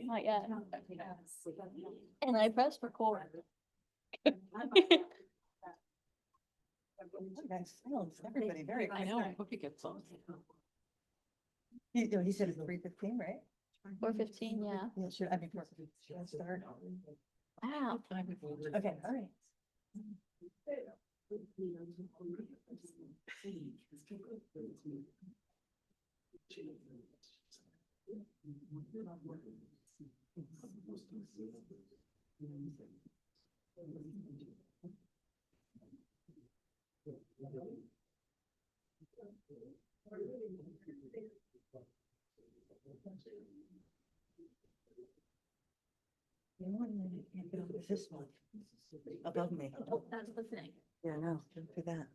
Not yet. And I pressed record. Everybody very. I know, I hope he gets on. He said it's 3:15, right? 4:15, yeah. Yeah, should I be 4:15? Should I start? Wow. Okay, all right. Can't get over this one above me. Oh, that's the thing. Yeah, no, don't do that.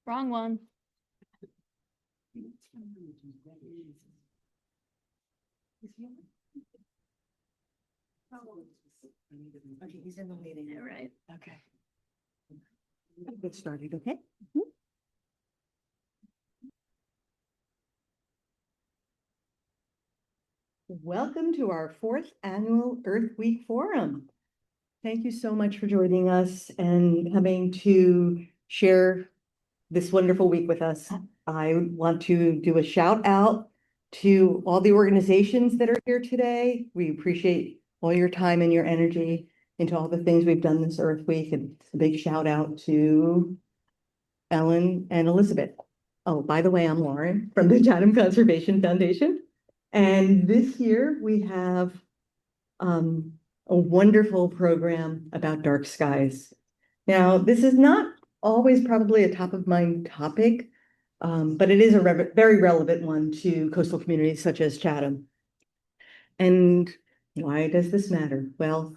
Wrong one. Okay, he's in the meeting. Yeah, right. Okay. Get started, okay? Welcome to our 4th annual Earth Week Forum. Thank you so much for joining us and coming to share this wonderful week with us. I want to do a shout out to all the organizations that are here today. We appreciate all your time and your energy into all the things we've done this Earth Week, and a big shout out to Ellen and Elizabeth. Oh, by the way, I'm Lauren from the Chatham Conservation Foundation. And this year we have a wonderful program about dark skies. Now, this is not always probably a top of mind topic, but it is a very relevant one to coastal communities such as Chatham. And why does this matter? Well,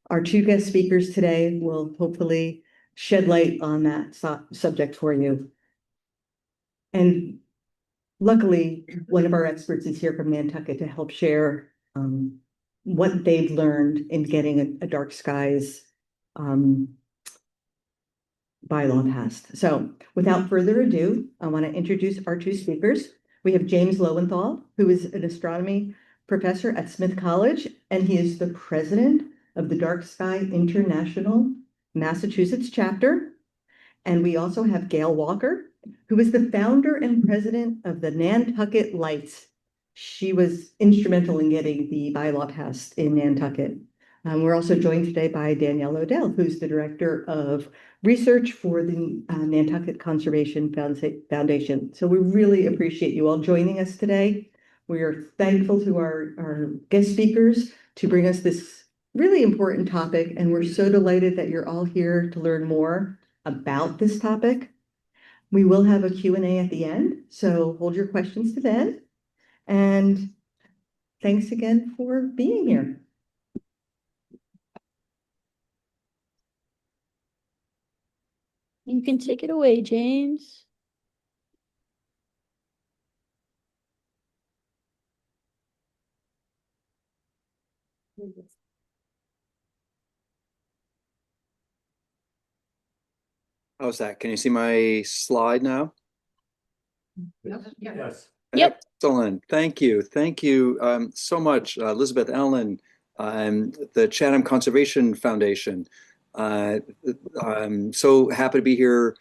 our 2 guest speakers today will hopefully shed light on that subject for you. And luckily, one of our experts is here from Nantucket to help share what they've learned in getting a dark skies bylaw passed. So without further ado, I want to introduce our 2 speakers. We have James Lowenthal, who is an astronomy professor at Smith College, and he is the president of the Dark Sky International Massachusetts chapter. And we also have Gail Walker, who is the founder and president of the Nantucket Lights. She was instrumental in getting the bylaw passed in Nantucket. We're also joined today by Danielle Odell, who's the director of research for the Nantucket Conservation Foundation. So we really appreciate you all joining us today. We are thankful to our guest speakers to bring us this really important topic, and we're so delighted that you're all here to learn more about this topic. We will have a Q&A at the end, so hold your questions to then. And thanks again for being here. You can take it away, James. How's that? Can you see my slide now? Yes. Yep. Excellent. Thank you. Thank you so much, Elizabeth, Ellen, the Chatham Conservation Foundation. I'm so happy to be here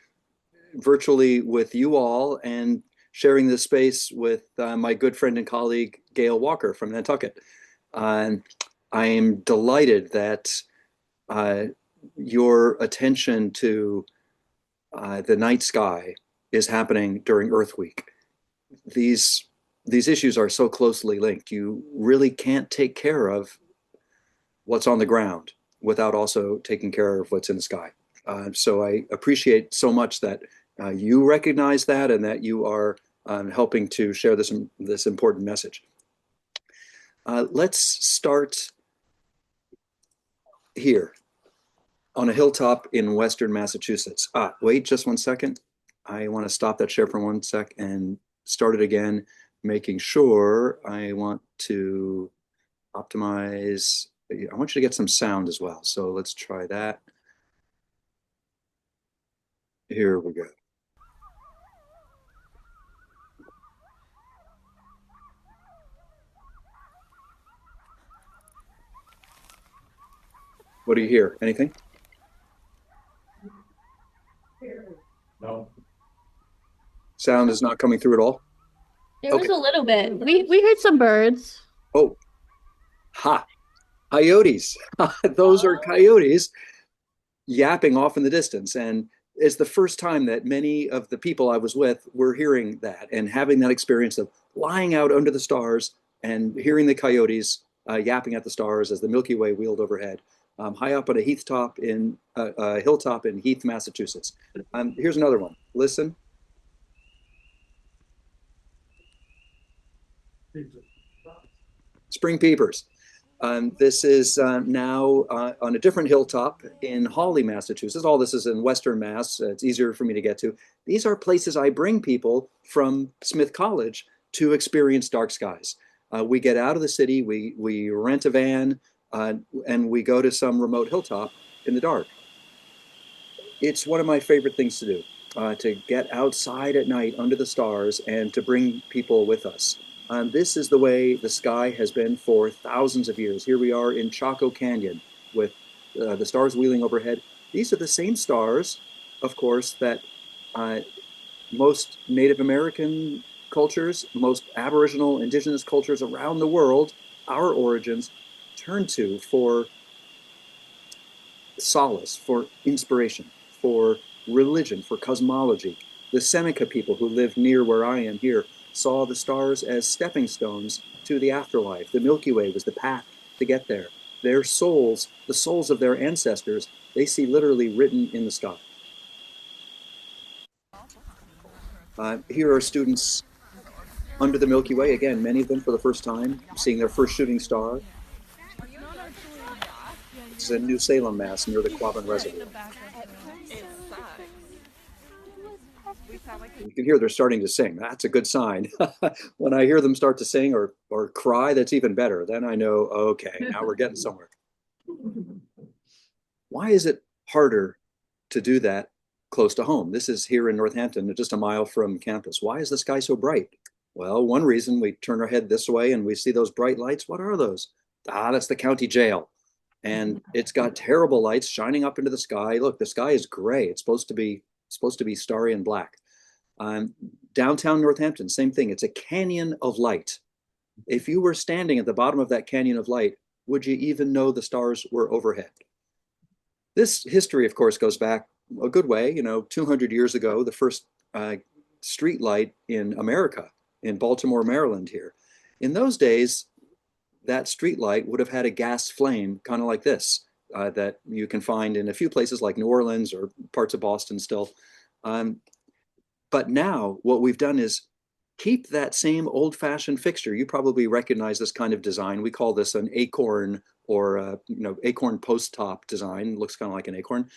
virtually with you all and sharing this space with my good friend and colleague, Gail Walker from Nantucket. I am delighted that your attention to the night sky is happening during Earth Week. These issues are so closely linked. You really can't take care of what's on the ground without also taking care of what's in the sky. So I appreciate so much that you recognize that and that you are helping to share this important message. Let's start here on a hilltop in Western Massachusetts. Wait just 1 second. I want to stop that share for 1 sec and start it again, making sure I want to optimize. I want you to get some sound as well. So let's try that. Here we go. What do you hear? Anything? No. Sound is not coming through at all? There was Okay. a little bit. We heard some birds. Oh, coyotes. Those are coyotes yapping off in the distance. And it's the first time that many of the people I was with were hearing that and having that experience of lying out under the stars and hearing the coyotes yapping at the stars as the Milky Way wheeled overhead, high up on a hilltop in Heath, Massachusetts. Here's another one. Listen. Spring peepers. This is now on a different hilltop in Hawley, Massachusetts. All this is in Western Mass. It's easier for me to get to. These are places I bring people from Smith College to experience dark skies. We get out of the city, we rent a van, and we go to some remote hilltop in the dark. It's one of my favorite things to do, to get outside at night under the stars and to bring people with us. This is the way the sky has been for thousands of years. Here we are in Chaco Canyon with the stars wheeling overhead. These are the same stars, of course, that most Native American cultures, most Aboriginal, indigenous cultures around the world, our origins, turn to for solace, for inspiration, for religion, for cosmology. The Seneca people who lived near where I am here saw the stars as stepping stones to the afterlife. The Milky Way was the path to get there. Their souls, the souls of their ancestors, they see literally written in the sky. Here are students under the Milky Way, again, many of them for the first time, seeing their first shooting star. This is in New Salem, Mass, near the Quabbin Reservoir. You can hear they're starting to sing. That's a good sign. When I hear them start to sing or cry, that's even better. Then I know, okay, now we're getting somewhere. Why is it harder to do that close to home? This is here in Northampton, just a mile from campus. Why is the sky so bright? Well, one reason, we turn our head this way and we see those bright lights. What are those? That's the county jail. And it's got terrible lights shining up into the sky. Look, the sky is gray. It's supposed to be starry and black. Downtown Northampton, same thing. It's a canyon of light. If you were standing at the bottom of that canyon of light, would you even know the stars were overhead? This history, of course, goes back a good way. 200 years ago, the first street light in America, in Baltimore, Maryland here. In those days, that street light would have had a gas flame, kind of like this, that you can find in a few places like New Orleans or parts of Boston still. But now what we've done is keep that same old-fashioned fixture. You probably recognize this kind of design. We call this an acorn or acorn post top design. It looks kind of like an acorn.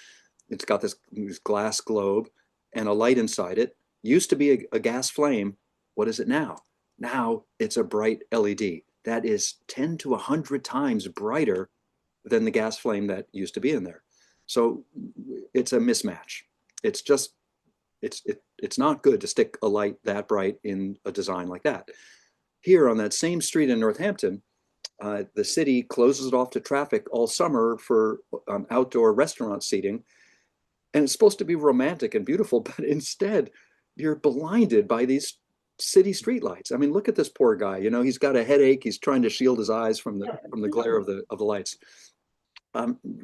It's got this glass globe and a light inside it. Used to be a gas flame. What is it now? Now it's a bright LED. That is 10 to 100 times brighter than the gas flame that used to be in there. So it's a mismatch. It's just, it's not good to stick a light that bright in a design like that. Here on that same street in Northampton, the city closes it off to traffic all summer for outdoor restaurant seating. And it's supposed to be romantic and beautiful, but instead you're blinded by these city streetlights. I mean, look at this poor guy. He's got a headache. He's trying to shield his eyes from the glare of the lights.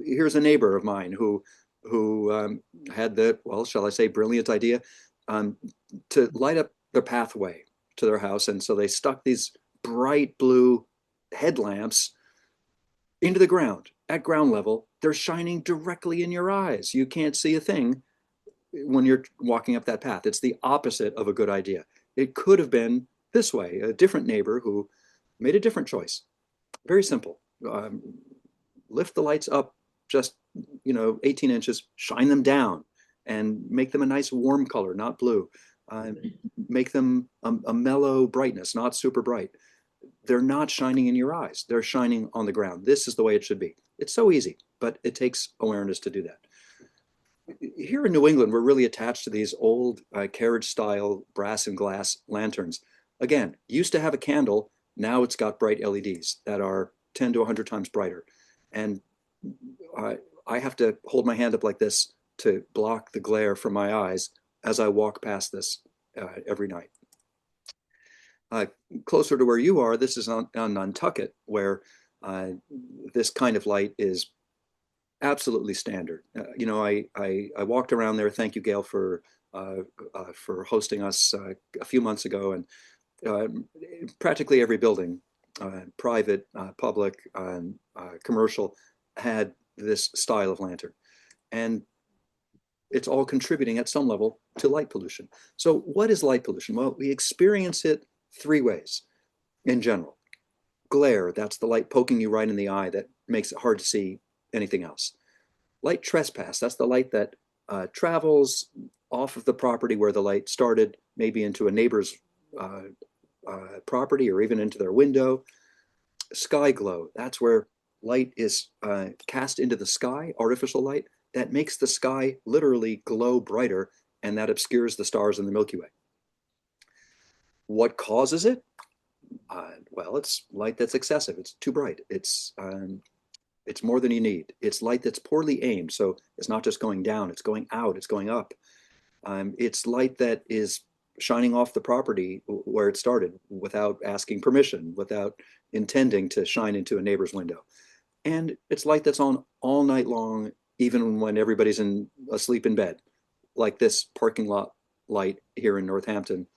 Here's a neighbor of mine who had the, well, shall I say, brilliant idea to light up their pathway to their house. And so they stuck these bright blue headlamps into the ground at ground level. They're shining directly in your eyes. You can't see a thing when you're walking up that path. It's the opposite of a good idea. It could have been this way, a different neighbor who made a different choice. Very simple. Lift the lights up just, 18 inches, shine them down and make them a nice warm color, not blue. Make them a mellow brightness, not super bright. They're not shining in your eyes. They're shining on the ground. This is the way it should be. It's so easy, but it takes awareness to do that. Here in New England, we're really attached to these old carriage style brass and glass lanterns. Again, used to have a candle. Now it's got bright LEDs that are 10 to 100 times brighter. And I have to hold my hand up like this to block the glare from my eyes as I walk past this every night. Closer to where you are, this is on Nantucket, where this kind of light is absolutely standard. I walked around there. Thank you, Gail, for hosting us a few months ago, and practically every building, private, public, commercial, had this style of lantern, and it's all contributing at some level to light pollution. So, what is light pollution? Well, we experience it three ways in general. Glare, that's the light poking you right in the eye that makes it hard to see anything else. Light trespass, that's the light that travels off of the property where the light started, maybe into a neighbor's property or even into their window. Sky glow, that's where light is cast into the sky, artificial light, that makes the sky literally glow brighter, and that obscures the stars in the Milky Way. What causes it? Well, it's light that's excessive. It's too bright. It's more than you need. It's light that's poorly aimed. So it's not just going down, it's going out, it's going up. It's light that is shining off the property where it started without asking permission, without intending to shine into a neighbor's window. And it's light that's on all night long, even when everybody's asleep in bed, like this parking lot light here in Northampton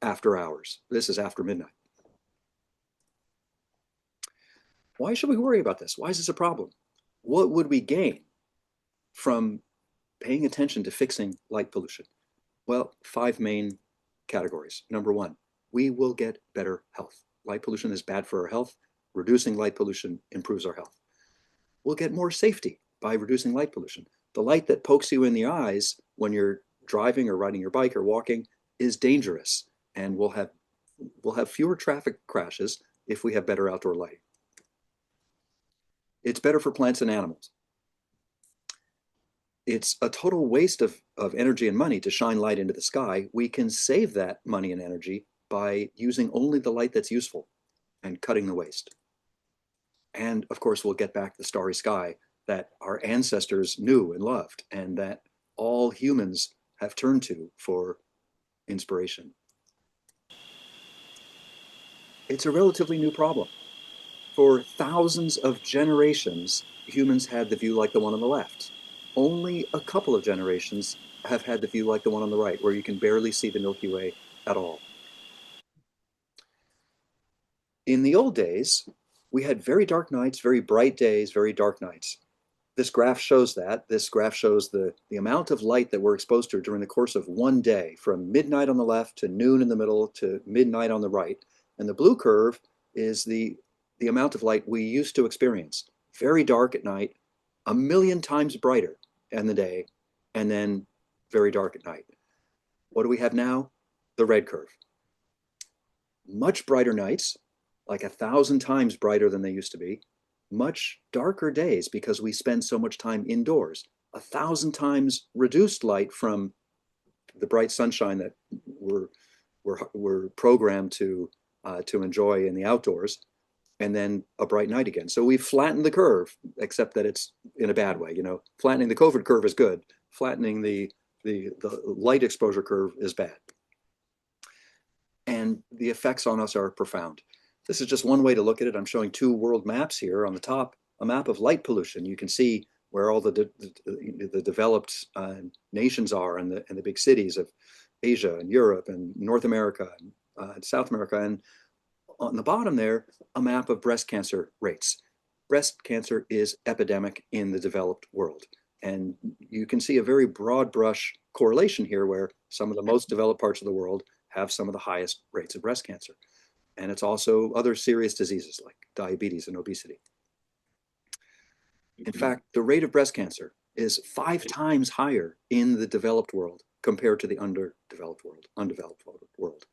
after hours. This is after midnight. Why should we worry about this? Why is this a problem? What would we gain from paying attention to fixing light pollution? Well, 5 main categories. Number 1, we will get better health. Light pollution is bad for our health. Reducing light pollution improves our health. We'll get more safety by reducing light pollution. The light that pokes you in the eyes when you're driving or riding your bike or walking is dangerous, and we'll have fewer traffic crashes if we have better outdoor lighting. It's better for plants and animals. It's a total waste of energy and money to shine light into the sky. We can save that money and energy by using only the light that's useful and cutting the waste. And of course, we'll get back the starry sky that our ancestors knew and loved, and that all humans have turned to for inspiration. It's a relatively new problem. For thousands of generations, humans had the view like the one on the left. Only a couple of generations have had the view like the one on the right, where you can barely see the Milky Way at all. In the old days, we had very dark nights, very bright days, very dark nights. This graph shows that. This graph shows the amount of light that we're exposed to during the course of one day, from midnight on the left to noon in the middle to midnight on the right. And the blue curve is the amount of light we used to experience. Very dark at night, 1,000,000 times brighter in the day, and then very dark at night. What do we have now? The red curve. Much brighter nights, like 1,000 times brighter than they used to be. Much darker days because we spend so much time indoors. 1,000 times reduced light from the bright sunshine that we're programmed to enjoy in the outdoors, and then a bright night again. So we've flattened the curve, except that it's in a bad way. Flattening the COVID curve is good. Flattening the light exposure curve is bad. And the effects on us are profound. This is just one way to look at it. I'm showing 2 world maps here. On the top, a map of light pollution. You can see where all the developed nations are, and the big cities of Asia and Europe and North America and South America. And on the bottom there, a map of breast cancer rates. Breast cancer is epidemic in the developed world. And you can see a very broad brush correlation here, where some of the most developed parts of the world have some of the highest rates of breast cancer. And it's also other serious diseases like diabetes and obesity. In fact, the rate of breast cancer is 5 times higher in the developed world compared to the undeveloped world.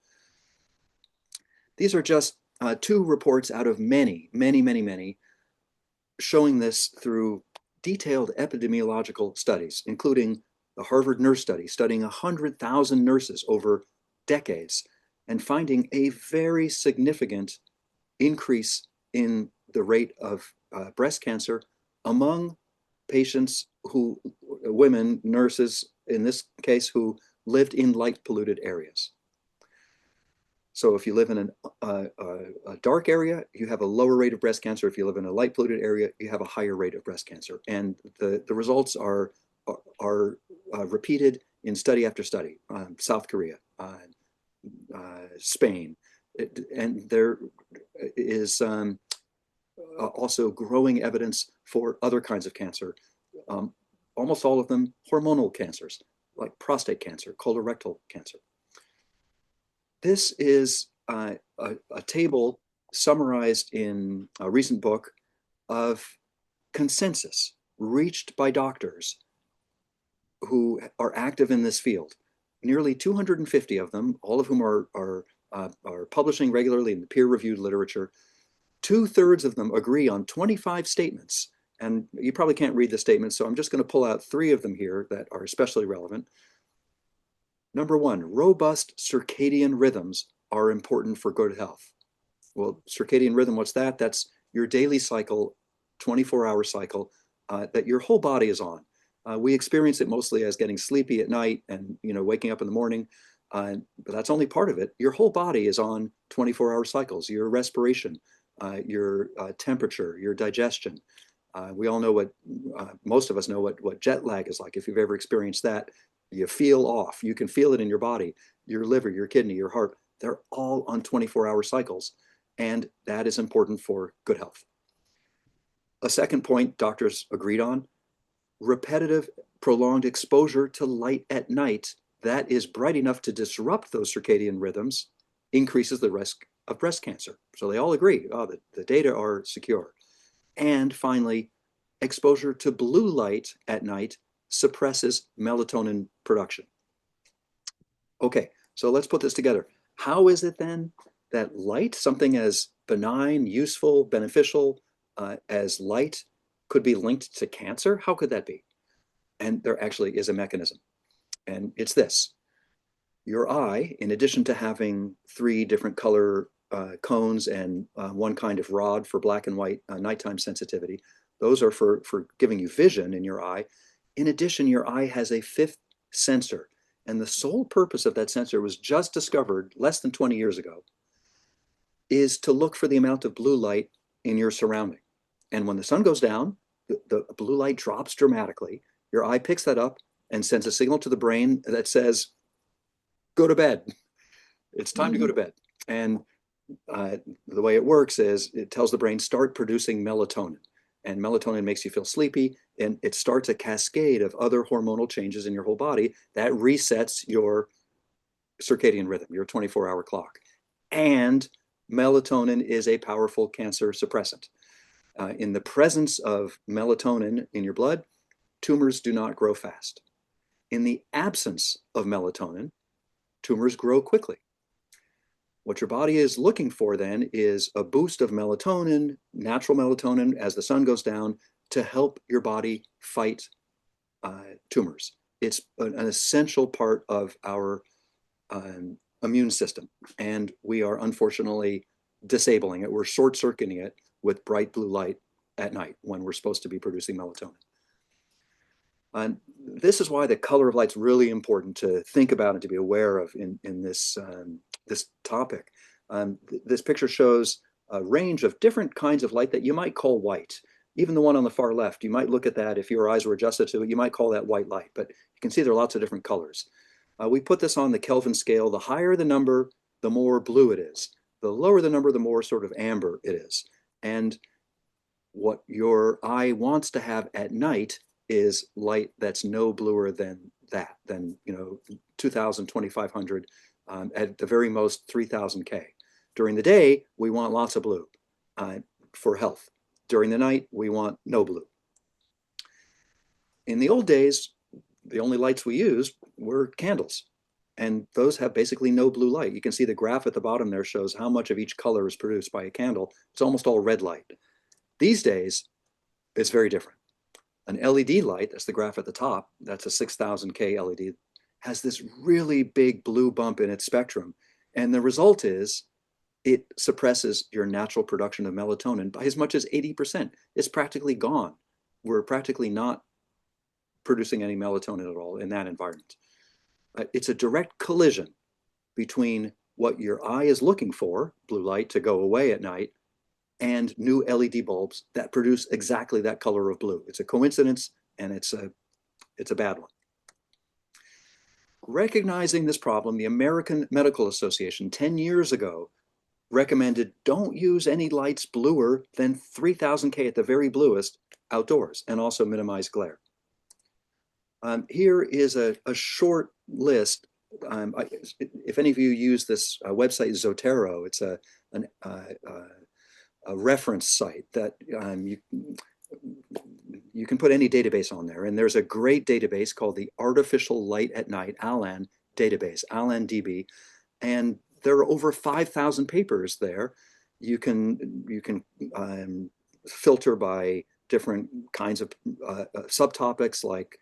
These are just 2 reports out of many, showing this through detailed epidemiological studies, including the Harvard nurse study, studying 100,000 nurses over decades and finding a very significant increase in the rate of breast cancer among patients who, women, nurses, in this case, who lived in light polluted areas. So if you live in a dark area, you have a lower rate of breast cancer. If you live in a light polluted area, you have a higher rate of breast cancer. And the results are repeated in study after study. South Korea, Spain, and there is also growing evidence for other kinds of cancer, almost all of them hormonal cancers, like prostate cancer, colorectal cancer. This is a table summarized in a recent book of consensus reached by doctors who are active in this field. Nearly 250 of them, all of whom are publishing regularly in the peer-reviewed literature. 2/3 of them agree on 25 statements. And you probably can't read the statements, so I'm just going to pull out 3 of them here that are especially relevant. Number 1, robust circadian rhythms are important for good health. Well, circadian rhythm, what's that? That's your daily cycle, 24-hour cycle that your whole body is on. We experience it mostly as getting sleepy at night and waking up in the morning, but that's only part of it. Your whole body is on 24-hour cycles. Your respiration, your temperature, your digestion. We all know what, most of us know what jet lag is like. If you've ever experienced that, you feel off. You can feel it in your body, your liver, your kidney, your heart. They're all on 24-hour cycles. And that is important for good health. A second point doctors agreed on, repetitive, prolonged exposure to light at night that is bright enough to disrupt those circadian rhythms increases the risk of breast cancer. So they all agree, the data are secure. And finally, exposure to blue light at night suppresses melatonin production. Okay, so let's put this together. How is it then that light, something as benign, useful, beneficial as light, could be linked to cancer? How could that be? And there actually is a mechanism. And it's this. Your eye, in addition to having 3 different color cones and 1 kind of rod for black and white nighttime sensitivity, those are for giving you vision in your eye. In addition, your eye has a 5th sensor. And the sole purpose of that sensor was just discovered less than 20 years ago, is to look for the amount of blue light in your surrounding. And when the sun goes down, the blue light drops dramatically. Your eye picks that up and sends a signal to the brain that says, go to bed. It's time to go to bed. And the way it works is it tells the brain, start producing melatonin. And melatonin makes you feel sleepy, and it starts a cascade of other hormonal changes in your whole body that resets your circadian rhythm, your 24-hour clock. And melatonin is a powerful cancer suppressant. In the presence of melatonin in your blood, tumors do not grow fast. In the absence of melatonin, tumors grow quickly. What your body is looking for then is a boost of melatonin, natural melatonin, as the sun goes down to help your body fight tumors. It's an essential part of our immune system, and we are unfortunately disabling it. We're short-circuiting it with bright blue light at night when we're supposed to be producing melatonin. And this is why the color of light is really important to think about and to be aware of in this topic. This picture shows a range of different kinds of light that you might call white. Even the one on the far left, you might look at that, if your eyes were adjusted to it, you might call that white light, but you can see there are lots of different colors. We put this on the Kelvin scale. The higher the number, the more blue it is. The lower the number, the more sort of amber it is. And what your eye wants to have at night is light that's no bluer than that, than 2,000, 2,500, at the very most 3,000 K. During the day, we want lots of blue for health. During the night, we want no blue. In the old days, the only lights we used were candles, and those have basically no blue light. You can see the graph at the bottom there shows how much of each color is produced by a candle. It's almost all red light. These days, it's very different. An LED light, that's the graph at the top, that's a 6,000 K LED, has this really big blue bump in its spectrum. And the result is it suppresses your natural production of melatonin by as much as 80%. It's practically gone. We're practically not producing any melatonin at all in that environment. It's a direct collision between what your eye is looking for, blue light to go away at night, and new LED bulbs that produce exactly that color of blue. It's a coincidence, and it's a bad one. Recognizing this problem, the American Medical Association 10 years ago recommended don't use any lights bluer than 3,000 K at the very bluest outdoors, and also minimize glare. Here is a short list. If any of you use this website, Zotero, it's a reference site that you can put any database on there. And there's a great database called the Artificial Light at Night, ALAN database, ALAN-DB. And there are over 5,000 papers there. You can filter by different kinds of subtopics, like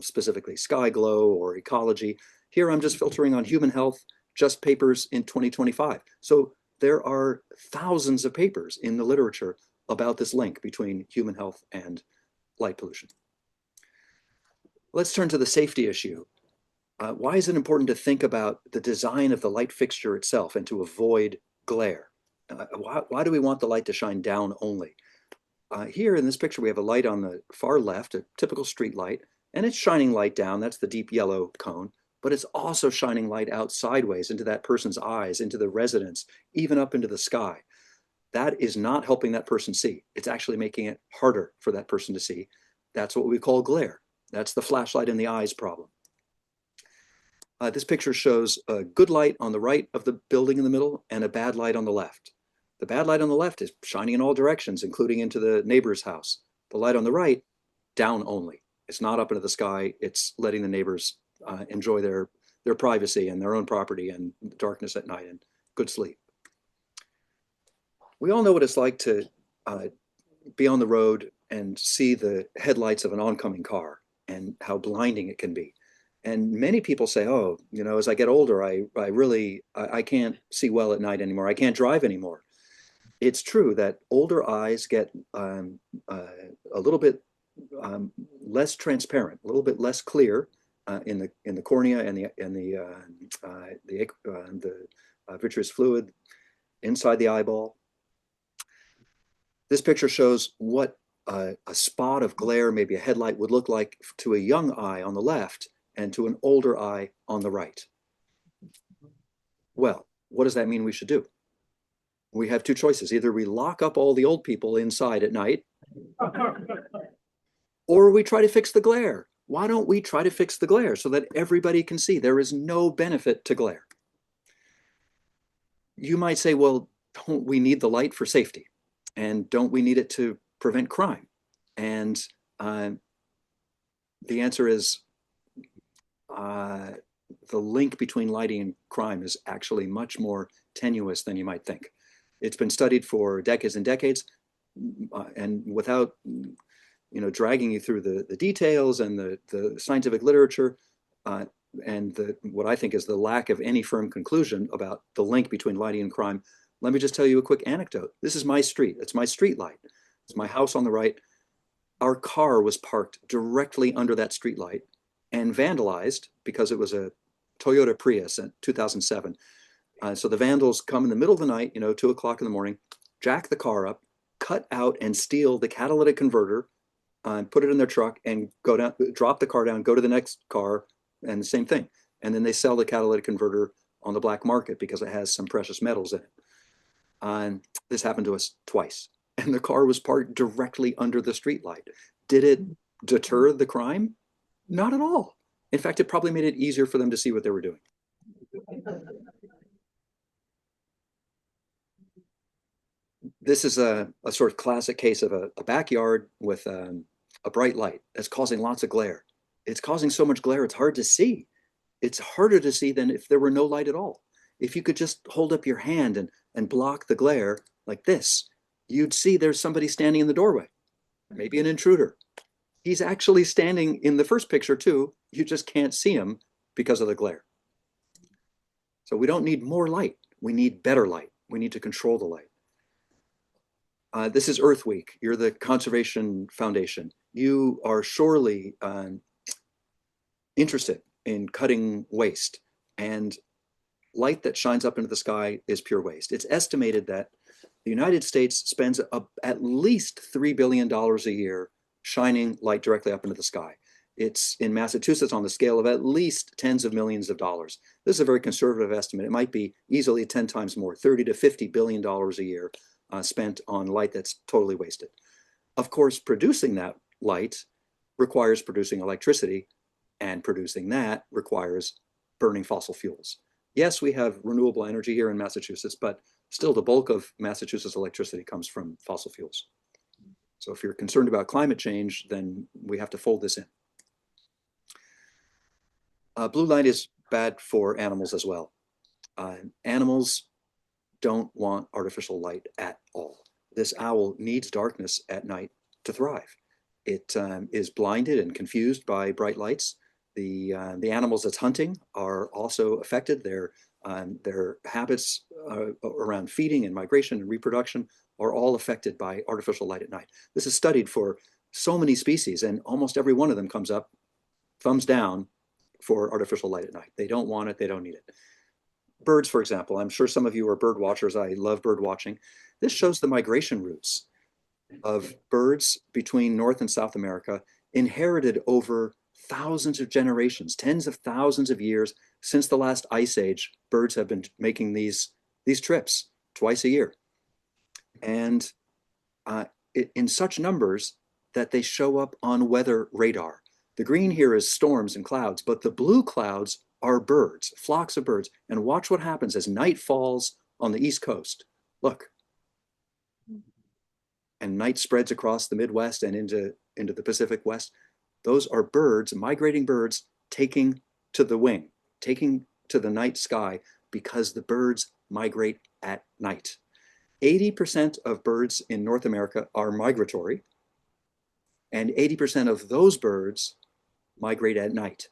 specifically sky glow or ecology. Here I'm just filtering on human health, just papers in 2025. So there are thousands of papers in the literature about this link between human health and light pollution. Let's turn to the safety issue. Why is it important to think about the design of the light fixture itself and to avoid glare? Why do we want the light to shine down only? Here in this picture, we have a light on the far left, a typical street light, and it's shining light down. That's the deep yellow cone, but it's also shining light out sideways into that person's eyes, into the residence, even up into the sky. That is not helping that person see. It's actually making it harder for that person to see. That's what we call glare. That's the flashlight in the eyes problem. This picture shows a good light on the right of the building in the middle and a bad light on the left. The bad light on the left is shining in all directions, including into the neighbor's house. The light on the right, down only. It's not up into the sky. It's letting the neighbors enjoy their privacy and their own property and darkness at night and good sleep. We all know what it's like to be on the road and see the headlights of an oncoming car and how blinding it can be. And many people say, oh, as I get older, I can't see well at night anymore. I can't drive anymore. It's true that older eyes get a little bit less transparent, a little bit less clear in the cornea and the vitreous fluid inside the eyeball. This picture shows what a spot of glare, maybe a headlight, would look like to a young eye on the left and to an older eye on the right. Well, what does that mean we should do? We have two choices. Either we lock up all the old people inside at night, or we try to fix the glare. Why don't we try to fix the glare so that everybody can see? There is no benefit to glare. You might say, well, don't we need the light for safety? And don't we need it to prevent crime? And the answer is the link between lighting and crime is actually much more tenuous than you might think. It's been studied for decades and decades, and without dragging you through the details and the scientific literature and what I think is the lack of any firm conclusion about the link between lighting and crime, let me just tell you a quick anecdote. This is my street. It's my street light. It's my house on the right. Our car was parked directly under that street light and vandalized because it was a Toyota Prius in 2007. So the vandals come in the middle of the night, 2 o'clock in the morning, jack the car up, cut out and steal the catalytic converter, put it in their truck and go down, drop the car down, go to the next car, and the same thing. And then they sell the catalytic converter on the black market because it has some precious metals in it. This happened to us twice. And the car was parked directly under the street light. Did it deter the crime? Not at all. In fact, it probably made it easier for them to see what they were doing. This is a sort of classic case of a backyard with a bright light that's causing lots of glare. It's causing so much glare, it's hard to see. It's harder to see than if there were no light at all. If you could just hold up your hand and block the glare like this, you'd see there's somebody standing in the doorway, maybe an intruder. He's actually standing in the first picture too. You just can't see him because of the glare. So we don't need more light. We need better light. We need to control the light. This is Earth Week. You're the Conservation Foundation. You are surely interested in cutting waste, and light that shines up into the sky is pure waste. It's estimated that the United States spends at least $3 billion a year shining light directly up into the sky. It's in Massachusetts on the scale of at least tens of millions of dollars. This is a very conservative estimate. It might be easily 10 times more, 30 to $50 billion a year spent on light that's totally wasted. Of course, producing that light requires producing electricity, and producing that requires burning fossil fuels. Yes, we have renewable energy here in Massachusetts, but still the bulk of Massachusetts electricity comes from fossil fuels. So if you're concerned about climate change, then we have to fold this in. Blue light is bad for animals as well. Animals don't want artificial light at all. This owl needs darkness at night to thrive. It is blinded and confused by bright lights. The animals it's hunting are also affected. Their habits around feeding and migration and reproduction are all affected by artificial light at night. This is studied for so many species, and almost every one of them comes up thumbs down for artificial light at night. They don't want it, they don't need it. Birds, for example, I'm sure some of you are bird watchers. I love bird watching. This shows the migration routes of birds between North and South America, inherited over thousands of generations, tens of thousands of years since the last ice age. Birds have been making these trips twice a year, and in such numbers that they show up on weather radar. The green here is storms and clouds, but the blue clouds are birds, flocks of birds. And watch what happens as night falls on the East Coast. Look. And night spreads across the Midwest and into the Pacific West. Those are birds, migrating birds, taking to the wing, taking to the night sky, because the birds migrate at night. 80% of birds in North America are migratory, and 80% of those birds migrate at night.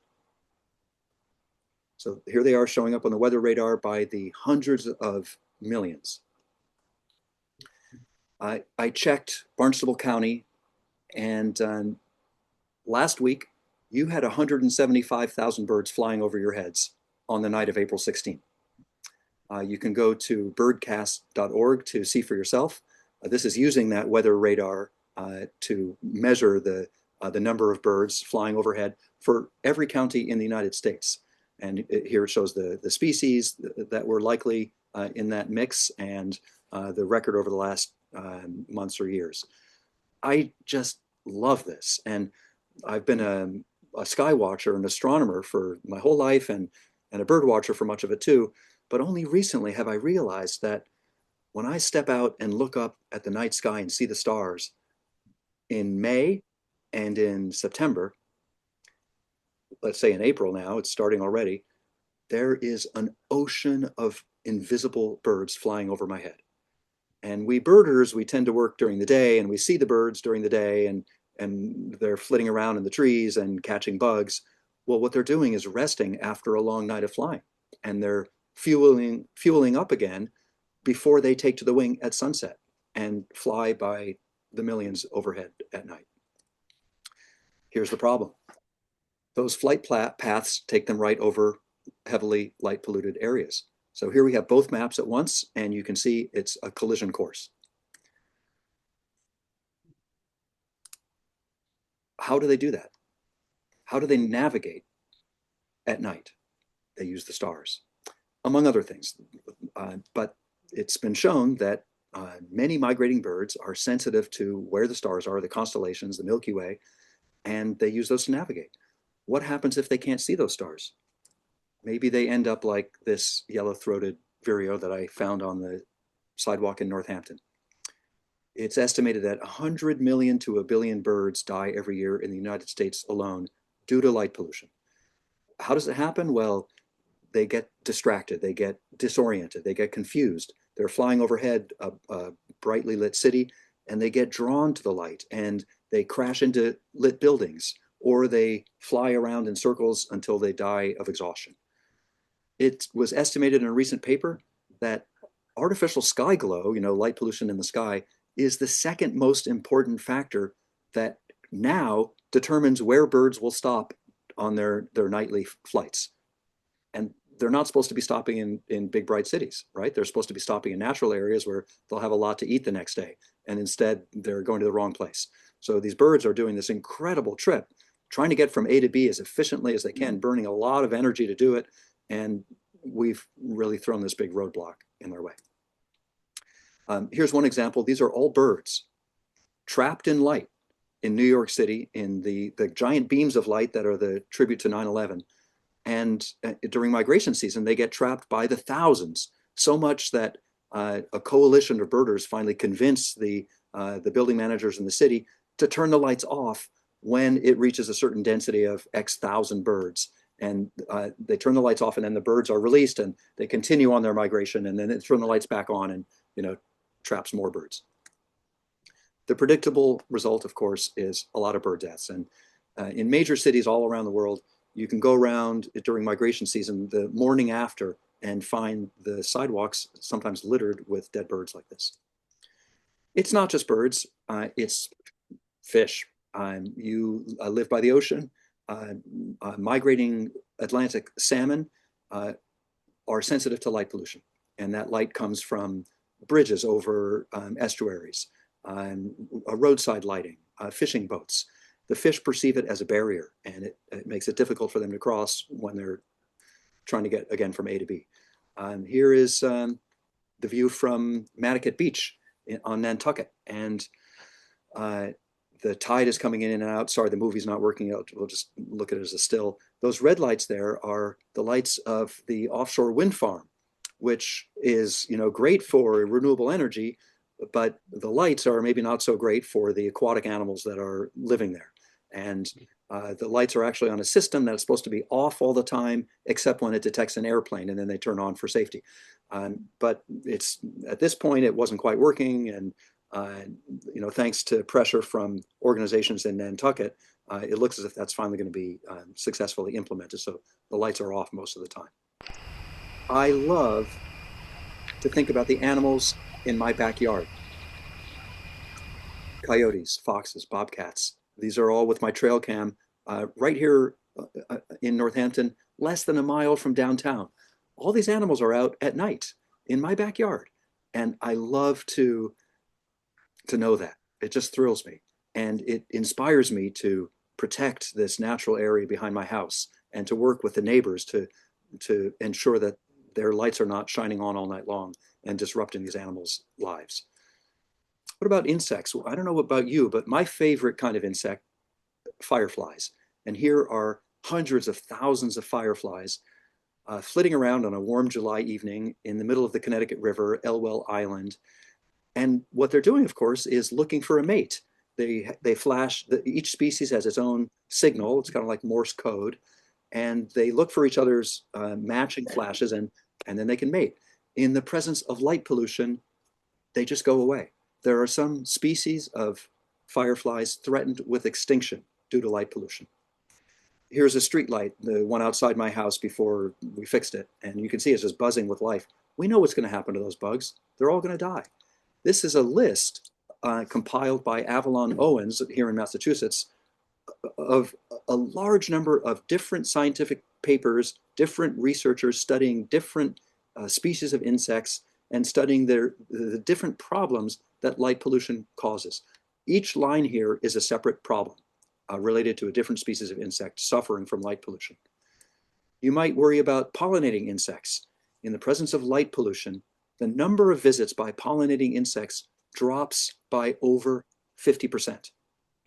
So here they are showing up on the weather radar by the hundreds of millions. I checked Barnstable County, and last week you had 175,000 birds flying over your heads on the night of April 16th. You can go to birdcast.org to see for yourself. This is using that weather radar to measure the number of birds flying overhead for every county in the United States. And here it shows the species that were likely in that mix, and the record over the last months or years. I just love this. And I've been a sky watcher, an astronomer for my whole life, and a bird watcher for much of it too. But only recently have I realized that when I step out and look up at the night sky and see the stars in May and in September, let's say in April now, it's starting already, there is an ocean of invisible birds flying over my head. And we birders, we tend to work during the day, and we see the birds during the day, and they're flitting around in the trees and catching bugs. Well, what they're doing is resting after a long night of flying, and they're fueling up again before they take to the wing at sunset and fly by the millions overhead at night. Here's the problem. Those flight paths take them right over heavily light polluted areas. So here we have both maps at once, and you can see it's a collision course. How do they do that? How do they navigate at night? They use the stars, among other things. But it's been shown that many migrating birds are sensitive to where the stars are, the constellations, the Milky Way. and they use those to navigate. What happens if they can't see those stars? Maybe they end up like this yellow-throated vireo that I found on the sidewalk in Northampton. It's estimated that 100 million to a billion birds die every year in the United States alone due to light pollution. How does it happen? Well, they get distracted, they get disoriented, they get confused. They're flying overhead a brightly lit city, and they get drawn to the light, and they crash into lit buildings, or they fly around in circles until they die of exhaustion. It was estimated in a recent paper that artificial sky glow, light pollution in the sky, is the second most important factor that now determines where birds will stop on their nightly flights. And they're not supposed to be stopping in big, bright cities, right? They're supposed to be stopping in natural areas where they'll have a lot to eat the next day. And instead, they're going to the wrong place. So these birds are doing this incredible trip, trying to get from A to B as efficiently as they can, burning a lot of energy to do it. And we've really thrown this big roadblock in their way. Here's one example. These are all birds trapped in light in New York City in the giant beams of light that are the tribute to 9/11. And during migration season, they get trapped by the thousands, so much that a coalition of birders finally convince the building managers in the city to turn the lights off when it reaches a certain density of X thousand birds. And they turn the lights off, and then the birds are released, and they continue on their migration, and then they turn the lights back on, and traps more birds. The predictable result, of course, is a lot of bird deaths. And in major cities all around the world, you can go around during migration season the morning after and find the sidewalks sometimes littered with dead birds like this. It's not just birds, it's fish. You live by the ocean. Migrating Atlantic salmon are sensitive to light pollution. And that light comes from bridges over estuaries, roadside lighting, fishing boats. The fish perceive it as a barrier, and it makes it difficult for them to cross when they're trying to get, again, from A to B. Here is the view from Nantucket Beach on Nantucket, and the tide is coming in and out. Sorry, the movie's not working out. We'll just look at it as a still. Those red lights there are the lights of the offshore wind farm, which is great for renewable energy, but the lights are maybe not so great for the aquatic animals that are living there. And the lights are actually on a system that's supposed to be off all the time, except when it detects an airplane, and then they turn on for safety. But at this point, it wasn't quite working, and thanks to pressure from organizations in Nantucket, it looks as if that's finally going to be successfully implemented. So the lights are off most of the time. I love to think about the animals in my backyard. Coyotes, foxes, bobcats. These are all with my trail cam right here in Northampton, less than a mile from downtown. All these animals are out at night in my backyard. And I love to know that. It just thrills me. And it inspires me to protect this natural area behind my house and to work with the neighbors to ensure that their lights are not shining on all night long and disrupting these animals' lives. What about insects? Well, I don't know about you, but my favorite kind of insect, fireflies. And here are hundreds of thousands of fireflies flitting around on a warm July evening in the middle of the Connecticut River, Elwell Island. And what they're doing, of course, is looking for a mate. They flash, each species has its own signal. It's kind of like Morse code. And they look for each other's matching flashes, and then they can mate. In the presence of light pollution, they just go away. There are some species of fireflies threatened with extinction due to light pollution. Here's a street light, the one outside my house before we fixed it. And you can see it's just buzzing with life. We know what's going to happen to those bugs. They're all going to die. This is a list compiled by Avalon Owens here in Massachusetts of a large number of different scientific papers, different researchers studying different species of insects and studying the different problems that light pollution causes. Each line here is a separate problem related to a different species of insect suffering from light pollution. You might worry about pollinating insects. In the presence of light pollution, the number of visits by pollinating insects drops by over 50%.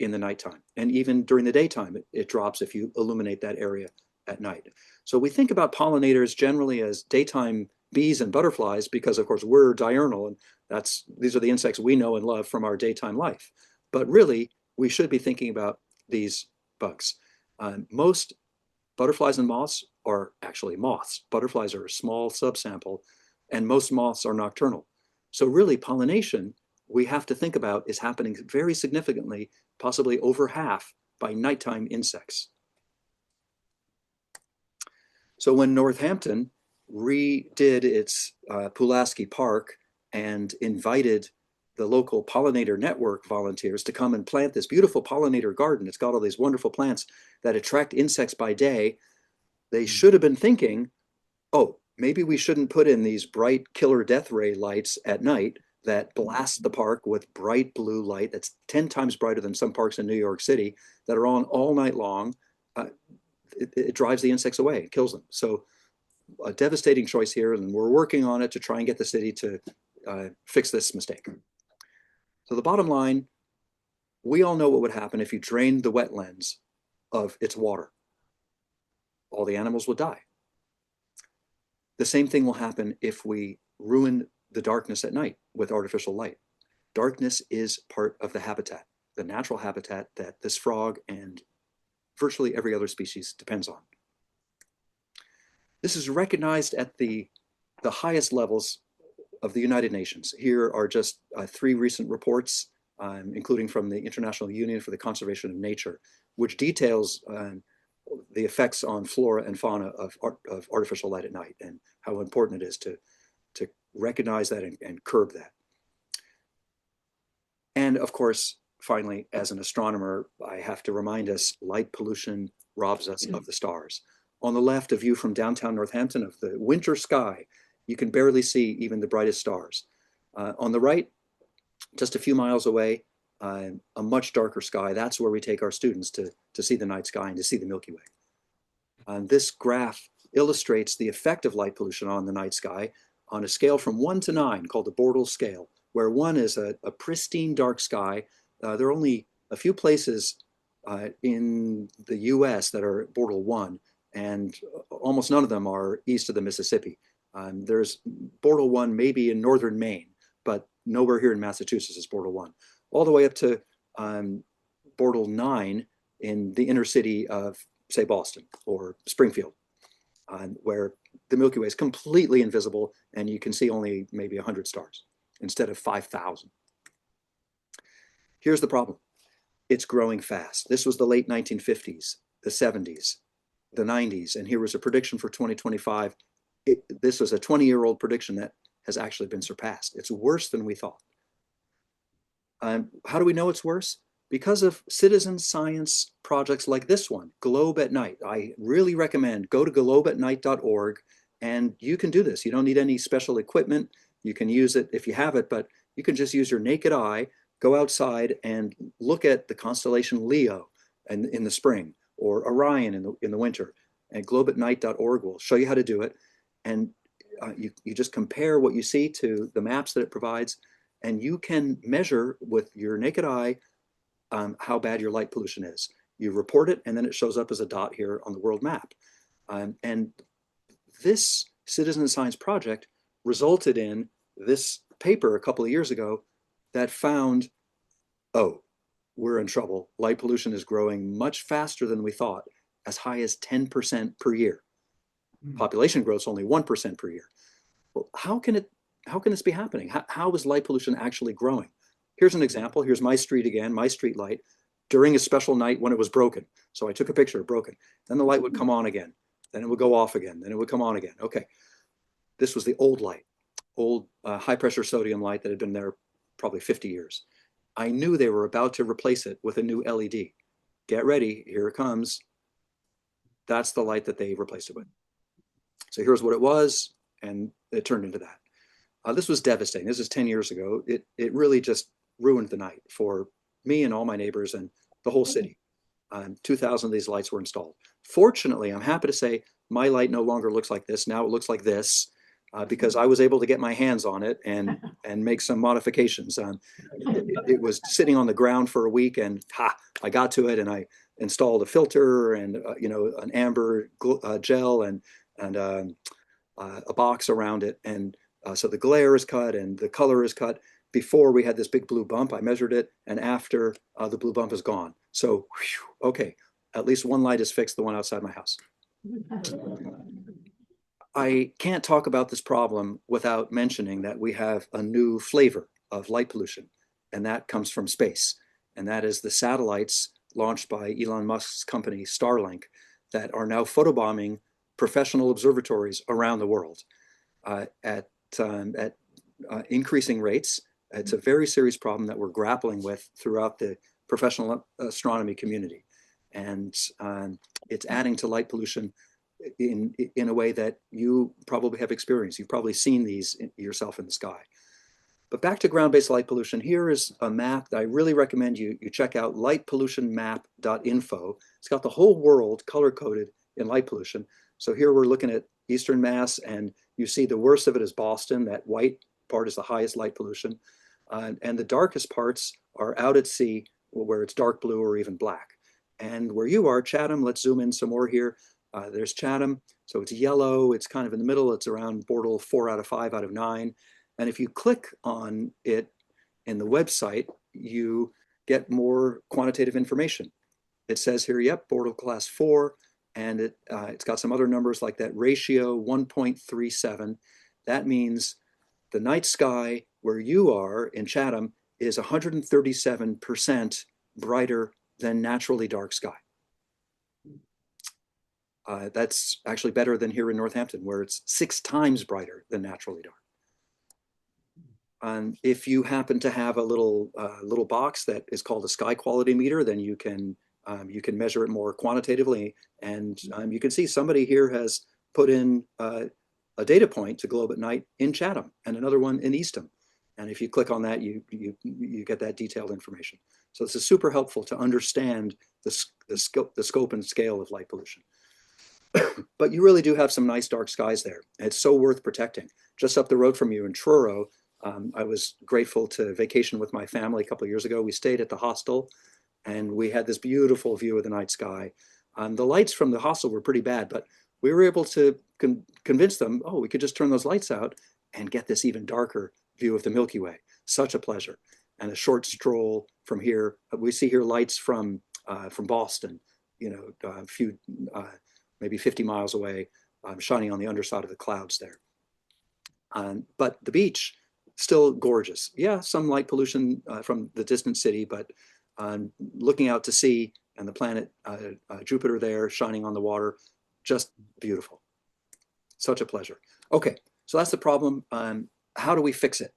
in the nighttime. And even during the daytime, it drops if you illuminate that area at night. So we think about pollinators generally as daytime bees and butterflies because, of course, we're diurnal, and these are the insects we know and love from our daytime life. But really, we should be thinking about these bugs. Most butterflies and moths are actually moths. Butterflies are a small subsample, and most moths are nocturnal. So really, pollination, we have to think about, is happening very significantly, possibly over half, by nighttime insects. So when Northampton redid its Pulaski Park and invited the local pollinator network volunteers to come and plant this beautiful pollinator garden, it's got all these wonderful plants that attract insects by day, they should have been thinking, oh, maybe we shouldn't put in these bright killer death ray lights at night that blast the park with bright blue light that's 10 times brighter than some parks in New York City that are on all night long. It drives the insects away, it kills them. So a devastating choice here, and we're working on it to try and get the city to fix this mistake. So the bottom line, we all know what would happen if you drained the wetlands of its water. All the animals would die. The same thing will happen if we ruin the darkness at night with artificial light. Darkness is part of the habitat, the natural habitat that this frog and virtually every other species depends on. This is recognized at the highest levels of the United Nations. Here are just 3 recent reports, including from the International Union for the Conservation of Nature, which details the effects on flora and fauna of artificial light at night and how important it is to recognize that and curb that. And of course, finally, as an astronomer, I have to remind us, light pollution robs us of the stars. On the left, a view from downtown Northampton of the winter sky. You can barely see even the brightest stars. On the right, just a few miles away, a much darker sky. That's where we take our students to see the night sky and to see the Milky Way. This graph illustrates the effect of light pollution on the night sky on a scale from 1 to 9 called the Bortle scale, where 1 is a pristine dark sky. There are only a few places in the US that are Bortle 1, and almost none of them are east of the Mississippi. There's Bortle 1 maybe in northern Maine, but nowhere here in Massachusetts is Bortle 1. All the way up to Bortle 9 in the inner city of, say, Boston or Springfield, where the Milky Way is completely invisible and you can see only maybe 100 stars instead of 5,000. Here's the problem. It's growing fast. This was the late 1950s, the 70s, the 90s, and here was a prediction for 2025. This was a 20-year-old prediction that has actually been surpassed. It's worse than we thought. How do we know it's worse? Because of citizen science projects like this one, Globe at Night. I really recommend go to globeatnight.org, and you can do this. You don't need any special equipment. You can use it if you have it, but you can just use your naked eye, go outside and look at the constellation Leo in the spring, or Orion in the winter. And globeatnight.org will show you how to do it. And you just compare what you see to the maps that it provides, and you can measure with your naked eye how bad your light pollution is. You report it, and then it shows up as a dot here on the world map. And this citizen science project resulted in this paper a couple of years ago that found, oh, we're in trouble. Light pollution is growing much faster than we thought, as high as 10% per year. Population growth is only 1% per year. Well, how can this be happening? How is light pollution actually growing? Here's an example. Here's my street again, my street light, during a special night when it was broken. So I took a picture of broken. Then the light would come on again. Then it would go off again. Then it would come on again. Okay. This was the old light, old high pressure sodium light that had been there probably 50 years. I knew they were about to replace it with a new LED. Get ready, here it comes. That's the light that they replaced it with. So here's what it was, and it turned into that. This was devastating. This is 10 years ago. It really just ruined the night for me and all my neighbors and the whole city. 2,000 of these lights were installed. Fortunately, I'm happy to say my light no longer looks like this. Now it looks like this. because I was able to get my hands on it and make some modifications. It was sitting on the ground for a week, and I got to it, and I installed a filter and an amber gel and a box around it, and so the glare is cut and the color is cut. Before we had this big blue bump, I measured it, and after the blue bump is gone. So, whew, okay, at least one light is fixed, the one outside my house. I can't talk about this problem without mentioning that we have a new flavor of light pollution, and that comes from space. And that is the satellites launched by Elon Musk's company, Starlink, that are now photobombing professional observatories around the world at increasing rates. It's a very serious problem that we're grappling with throughout the professional astronomy community. And it's adding to light pollution in a way that you probably have experienced. You've probably seen these yourself in the sky. But back to ground-based light pollution, here is a map that I really recommend you check out, lightpollutionmap.info. It's got the whole world color-coded in light pollution. So here we're looking at Eastern Mass, and you see the worst of it is Boston. That white part is the highest light pollution. And the darkest parts are out at sea, where it's dark blue or even black. And where you are, Chatham, let's zoom in some more here. There's Chatham, so it's yellow, it's kind of in the middle, it's around Bortle 4 out of 5 out of 9. And if you click on it in the website, you get more quantitative information. It says here, yep, Bortle class 4, and it's got some other numbers like that ratio 1.37. That means the night sky where you are in Chatham is 137% brighter than naturally dark sky. That's actually better than here in Northampton, where it's 6 times brighter than naturally dark. If you happen to have a little box that is called a sky quality meter, then you can measure it more quantitatively, and you can see somebody here has put in a data point to globe at night in Chatham and another one in Eastham. And if you click on that, you get that detailed information. So this is super helpful to understand the scope and scale of light pollution. But you really do have some nice dark skies there. It's so worth protecting. Just up the road from you in Truro, I was grateful to vacation with my family a couple of years ago. We stayed at the hostel, and we had this beautiful view of the night sky. The lights from the hostel were pretty bad, but we were able to convince them, oh, we could just turn those lights out and get this even darker view of the Milky Way. Such a pleasure. And a short stroll from here. We see here lights from Boston, a few, maybe 50 miles away, shining on the underside of the clouds there. But the beach, still gorgeous. Yeah, some light pollution from the distant city, but looking out to sea and the planet Jupiter there shining on the water, just beautiful. Such a pleasure. Okay, so that's the problem. How do we fix it?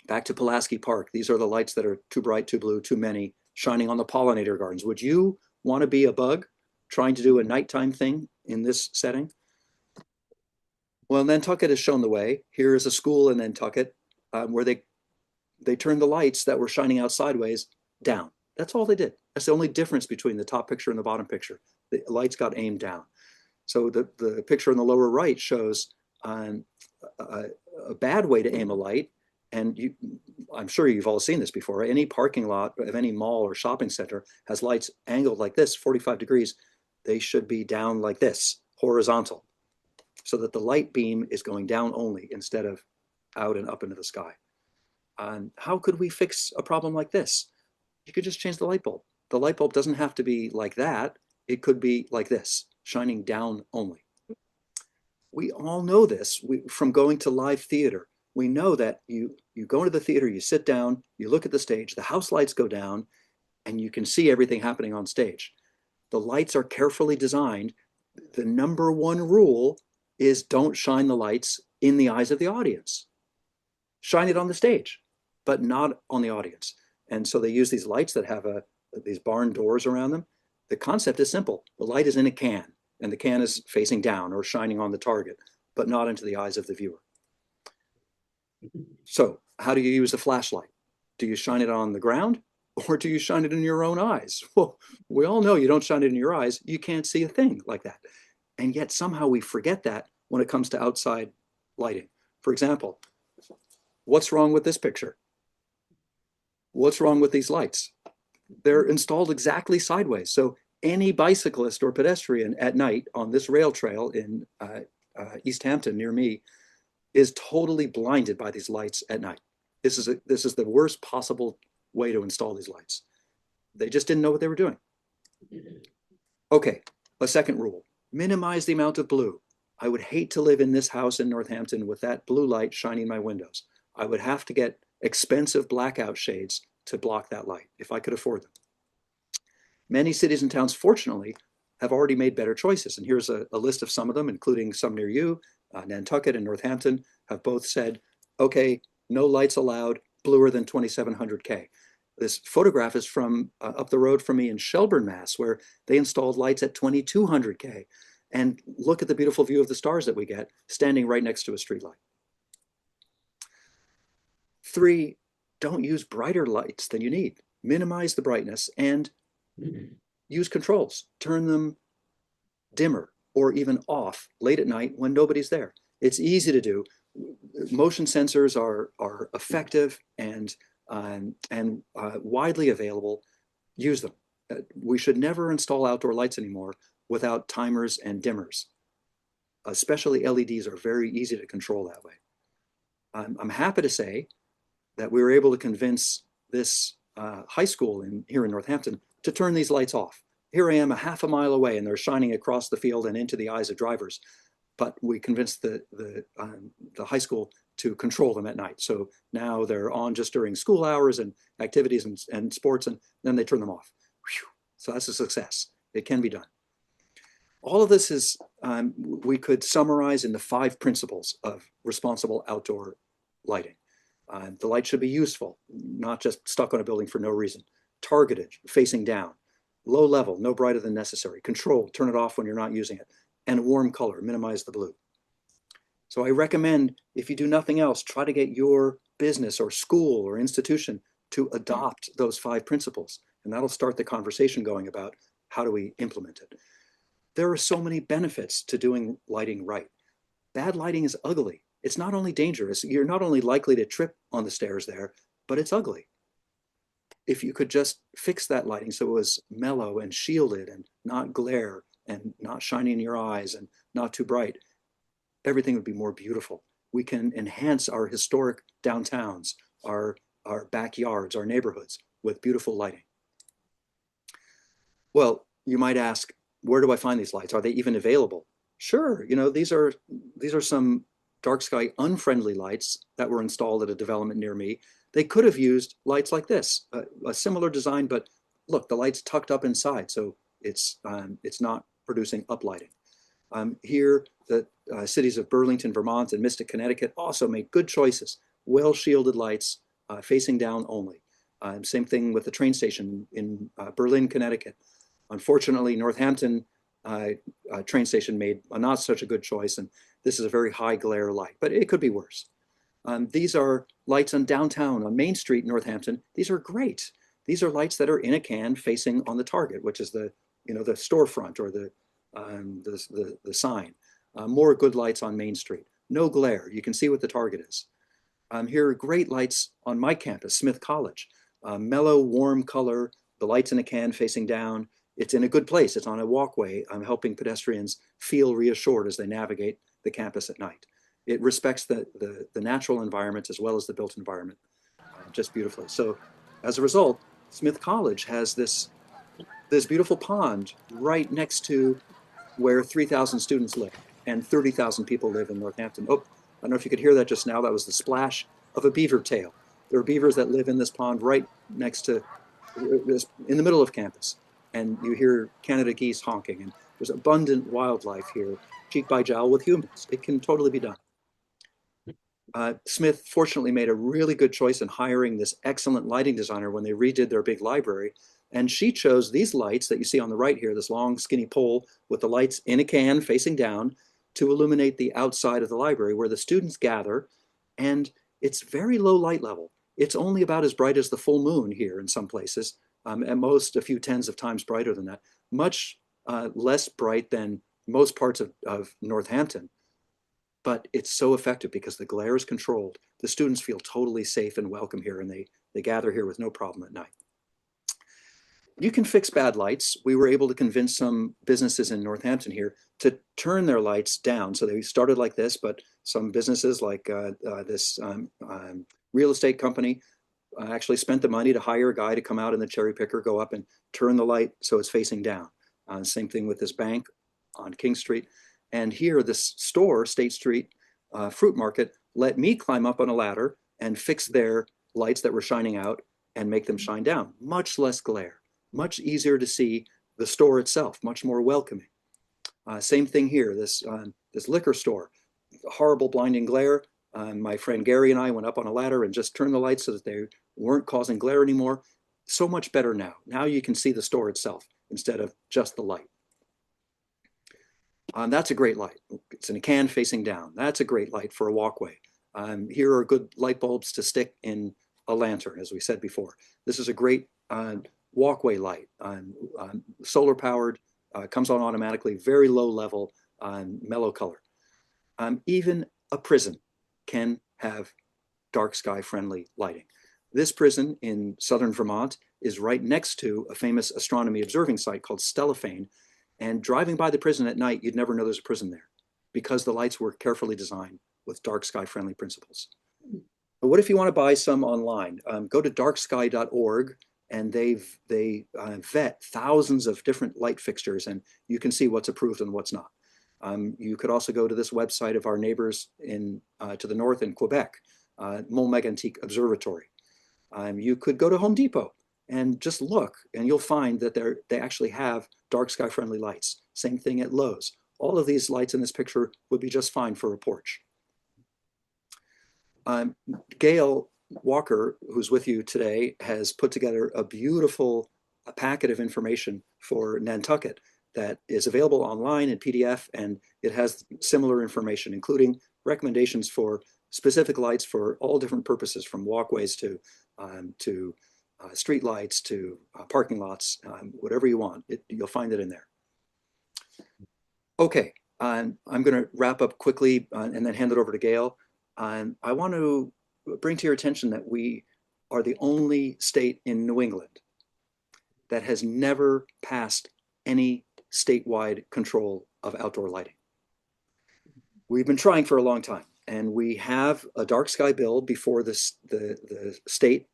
Back to Pulaski Park. These are the lights that are too bright, too blue, too many, shining on the pollinator gardens. Would you want to be a bug trying to do a nighttime thing in this setting? Well, Nantucket has shown the way. Here is a school in Nantucket where they turned the lights that were shining out sideways down. That's all they did. That's the only difference between the top picture and the bottom picture. The lights got aimed down. So the picture in the lower right shows a bad way to aim a light. And I'm sure you've all seen this before. Any parking lot of any mall or shopping center has lights angled like this, 45 degrees. They should be down like this, horizontal, so that the light beam is going down only instead of out and up into the sky. And how could we fix a problem like this? You could just change the light bulb. The light bulb doesn't have to be like that. It could be like this, shining down only. We all know this from going to live theater. We know that you go into the theater, you sit down, you look at the stage, the house lights go down, and you can see everything happening on stage. The lights are carefully designed. The number one rule is don't shine the lights in the eyes of the audience. Shine it on the stage, but not on the audience. And so they use these lights that have these barn doors around them. The concept is simple. The light is in a can, and the can is facing down or shining on the target, but not into the eyes of the viewer. So how do you use a flashlight? Do you shine it on the ground, or do you shine it in your own eyes? Well, we all know you don't shine it in your eyes. You can't see a thing like that. And yet somehow we forget that when it comes to outside lighting. For example, what's wrong with this picture? What's wrong with these lights? They're installed exactly sideways. So any bicyclist or pedestrian at night on this rail trail in East Hampton near me is totally blinded by these lights at night. This is the worst possible way to install these lights. They just didn't know what they were doing. Okay, a second rule, minimize the amount of blue. I would hate to live in this house in Northampton with that blue light shining my windows. I would have to get expensive blackout shades to block that light if I could afford them. Many cities and towns, fortunately, have already made better choices. And here's a list of some of them, including some near you. Nantucket and Northampton have both said, okay, no lights allowed, bluer than 2700K. This photograph is from up the road from me in Shelburne, Mass, where they installed lights at 2200K. And look at the beautiful view of the stars that we get standing right next to a streetlight. 3, don't use brighter lights than you need. Minimize the brightness and use controls. Turn them dimmer or even off late at night when nobody's there. It's easy to do. Motion sensors are effective and widely available. Use them. We should never install outdoor lights anymore without timers and dimmers. Especially LEDs are very easy to control that way. I'm happy to say that we were able to convince this high school here in Northampton to turn these lights off. Here I am a half a mile away and they're shining across the field and into the eyes of drivers. But we convinced the high school to control them at night. So now they're on just during school hours and activities and sports, and then they turn them off. Whew. So that's a success. It can be done. All of this is, we could summarize in the 5 principles of responsible outdoor lighting. The light should be useful, not just stuck on a building for no reason. Targeted, facing down. Low level, no brighter than necessary. Controlled, turn it off when you're not using it. And warm color, minimize the blue. So I recommend, if you do nothing else, try to get your business or school or institution to adopt those 5 principles. And that'll start the conversation going about how do we implement it. There are so many benefits to doing lighting right. Bad lighting is ugly. It's not only dangerous, you're not only likely to trip on the stairs there, but it's ugly. If you could just fix that lighting so it was mellow and shielded and not glare and not shining in your eyes and not too bright, everything would be more beautiful. We can enhance our historic downtowns, our backyards, our neighborhoods with beautiful lighting. Well, you might ask, where do I find these lights? Are they even available? Sure, you know, these are some DarkSky unfriendly lights that were installed at a development near me. They could have used lights like this, a similar design, but look, the light's tucked up inside, so it's not producing uplighting. Here, the cities of Burlington, Vermont, and Mystic, Connecticut also made good choices. Well-shielded lights, facing down only. Same thing with the train station in Berlin, Connecticut. Unfortunately, Northampton train station made not such a good choice, and this is a very high glare light, but it could be worse. These are lights on downtown, on Main Street, Northampton. These are great. These are lights that are in a can facing on the target, which is the storefront or the sign. More good lights on Main Street. No glare. You can see what the target is. Here are great lights on my campus, Smith College. Mellow, warm color. The lights in a can facing down. It's in a good place. It's on a walkway. I'm helping pedestrians feel reassured as they navigate the campus at night. It respects the natural environment as well as the built environment just beautifully. So as a result, Smith College has this beautiful pond right next to where 3,000 students live and 30,000 people live in Northampton. Oh, I don't know if you could hear that just now. That was the splash of a beaver tail. There are beavers that live in this pond right next to, in the middle of campus. And you hear Canada geese honking, and there's abundant wildlife here, cheek by jowl with humans. It can totally be done. Smith fortunately made a really good choice in hiring this excellent lighting designer when they redid their big library. And she chose these lights that you see on the right here, this long skinny pole with the lights in a can facing down to illuminate the outside of the library where the students gather. And it's very low light level. It's only about as bright as the full moon here in some places. At most, a few tens of times brighter than that. Much less bright than most parts of Northampton. but it's so effective because the glare is controlled. The students feel totally safe and welcome here, and they gather here with no problem at night. You can fix bad lights. We were able to convince some businesses in Northampton here to turn their lights down. So they started like this, but some businesses like this real estate company actually spent the money to hire a guy to come out in the cherry picker, go up and turn the light so it's facing down. Same thing with this bank on King Street. And here, this store, State Street Fruit Market, let me climb up on a ladder and fix their lights that were shining out and make them shine down. Much less glare, much easier to see the store itself, much more welcoming. Same thing here, this liquor store, horrible blinding glare. My friend Gary and I went up on a ladder and just turned the lights so that they weren't causing glare anymore. So much better now. Now you can see the store itself instead of just the light. That's a great light. It's in a can facing down. That's a great light for a walkway. Here are good light bulbs to stick in a lantern, as we said before. This is a great walkway light, solar powered, comes on automatically, very low level, mellow color. Even a prison can have dark sky friendly lighting. This prison in southern Vermont is right next to a famous astronomy observing site called Stellafane. And driving by the prison at night, you'd never know there's a prison there because the lights were carefully designed with dark sky friendly principles. But what if you want to buy some online? Go to darksky.org, and they vet thousands of different light fixtures, and you can see what's approved and what's not. You could also go to this website of our neighbors to the north in Quebec, Mont Mégantic Observatory. You could go to Home Depot and just look, and you'll find that they actually have dark sky friendly lights. Same thing at Lowe's. All of these lights in this picture would be just fine for a porch. Gail Walker, who's with you today, has put together a beautiful packet of information for Nantucket that is available online in PDF, and it has similar information, including recommendations for specific lights for all different purposes, from walkways to street lights to parking lots, whatever you want, you'll find it in there. Okay, I'm going to wrap up quickly and then hand it over to Gail. I want to bring to your attention that we are the only state in New England that has never passed any statewide control of outdoor lighting. We've been trying for a long time, and we have a dark sky bill before the state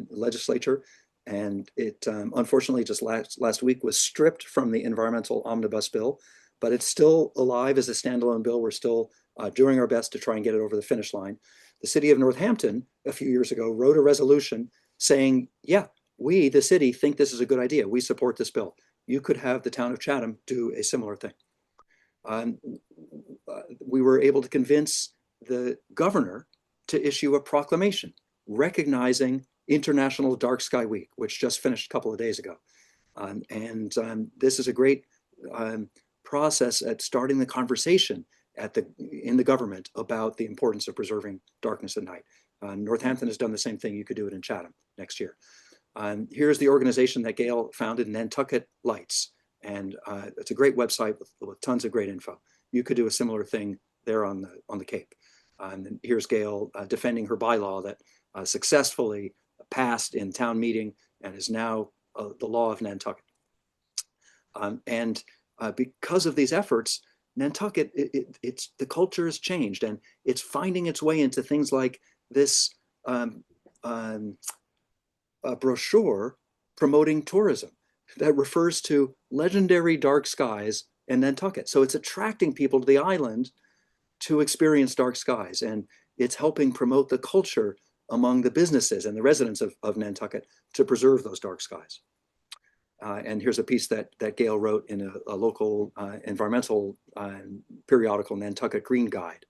legislature, and it unfortunately just last week was stripped from the environmental omnibus bill, but it's still alive as a standalone bill. We're still doing our best to try and get it over the finish line. The city of Northampton a few years ago wrote a resolution saying, yeah, we, the city, think this is a good idea. We support this bill. You could have the town of Chatham do a similar thing. We were able to convince the governor to issue a proclamation recognizing International Dark Sky Week, which just finished a couple of days ago. This is a great process at starting the conversation in the government about the importance of preserving darkness at night. Northampton has done the same thing. You could do it in Chatham next year. Here's the organization that Gail founded, Nantucket Lights. And it's a great website with tons of great info. You could do a similar thing there on the Cape. And here's Gail defending her bylaw that successfully passed in town meeting and is now the law of Nantucket. Because of these efforts, Nantucket, the culture has changed, and it's finding its way into things like this brochure promoting tourism that refers to legendary dark skies in Nantucket. So it's attracting people to the island to experience dark skies, and it's helping promote the culture among the businesses and the residents of Nantucket to preserve those dark skies. And here's a piece that Gail wrote in a local environmental periodical, Nantucket Green Guide,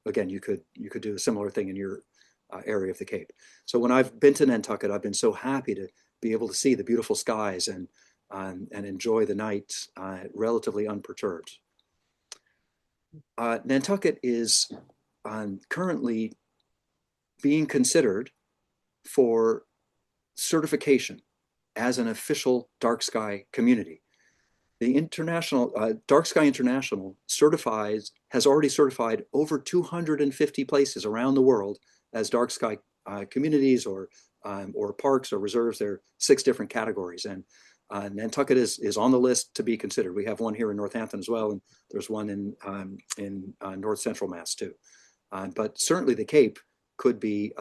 again, you could do a similar thing in your area of the Cape. So when I've been to Nantucket, I've been so happy to be able to see the beautiful skies and enjoy the night relatively unperturbed. Nantucket is currently being considered for certification as an official dark sky community. The international, DarkSky International has already certified over 250 places around the world as dark sky communities or parks or reserves. There are 6 different categories, and Nantucket is on the list to be considered. We have one here in Northampton as well, and there's one in North Central Mass too. But certainly the Cape could be,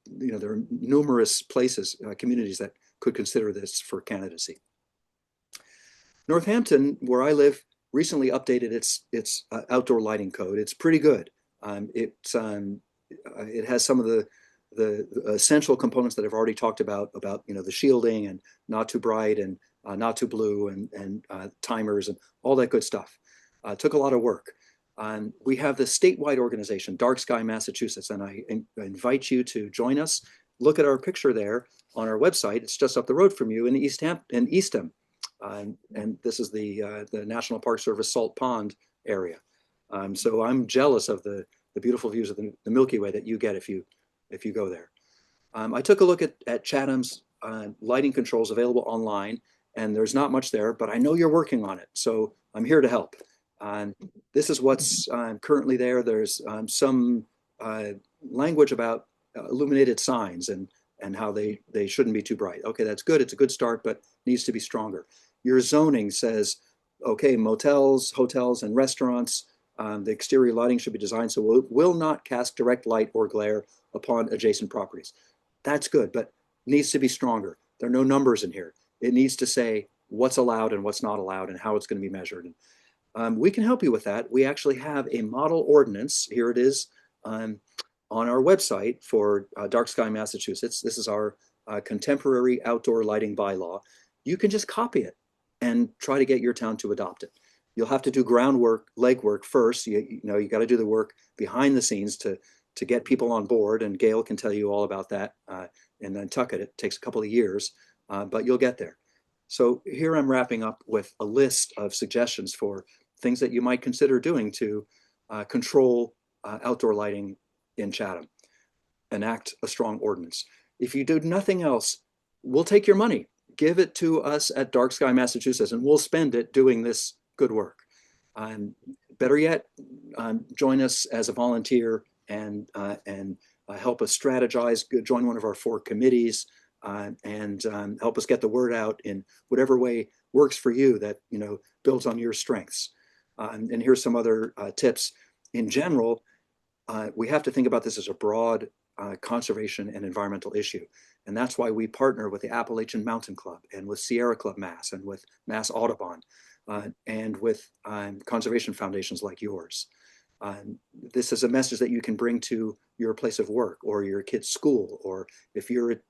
there are numerous places, communities that could consider this for candidacy. Northampton, where I live, recently updated its outdoor lighting code. It's pretty good. It has some of the essential components that I've already talked about the shielding and not too bright and not too blue and timers and all that good stuff. It took a lot of work. We have the statewide organization, DarkSky Massachusetts, and I invite you to join us. Look at our picture there on our website. It's just up the road from you in Eastham. And this is the National Park Service Salt Pond area. So I'm jealous of the beautiful views of the Milky Way that you get if you go there. I took a look at Chatham's lighting controls available online, and there's not much there, but I know you're working on it, so I'm here to help. This is what's currently there. There's some language about illuminated signs and how they shouldn't be too bright. Okay, that's good. It's a good start, but needs to be stronger. Your zoning says, okay, motels, hotels, and restaurants, the exterior lighting should be designed so it will not cast direct light or glare upon adjacent properties. That's good, but needs to be stronger. There are no numbers in here. It needs to say what's allowed and what's not allowed and how it's going to be measured. And we can help you with that. We actually have a model ordinance. Here it is on our website for DarkSky Massachusetts. This is our contemporary outdoor lighting bylaw. You can just copy it and try to get your town to adopt it. You'll have to do groundwork, legwork first. You got to do the work behind the scenes to get people on board, and Gail can tell you all about that in Nantucket. It takes a couple of years, but you'll get there. So here I'm wrapping up with a list of suggestions for things that you might consider doing to control outdoor lighting in Chatham. Enact a strong ordinance. If you do nothing else, we'll take your money. Give it to us at DarkSky Massachusetts, and we'll spend it doing this good work. Better yet, join us as a volunteer and help us strategize. Join one of our 4 committees and help us get the word out in whatever way works for you that builds on your strengths. And here's some other tips. In general, we have to think about this as a broad conservation and environmental issue. And that's why we partner with the Appalachian Mountain Club and with Sierra Club Mass and with Mass Audubon and with conservation foundations like yours. This is a message that you can bring to your place of work or your kid's school, or if you're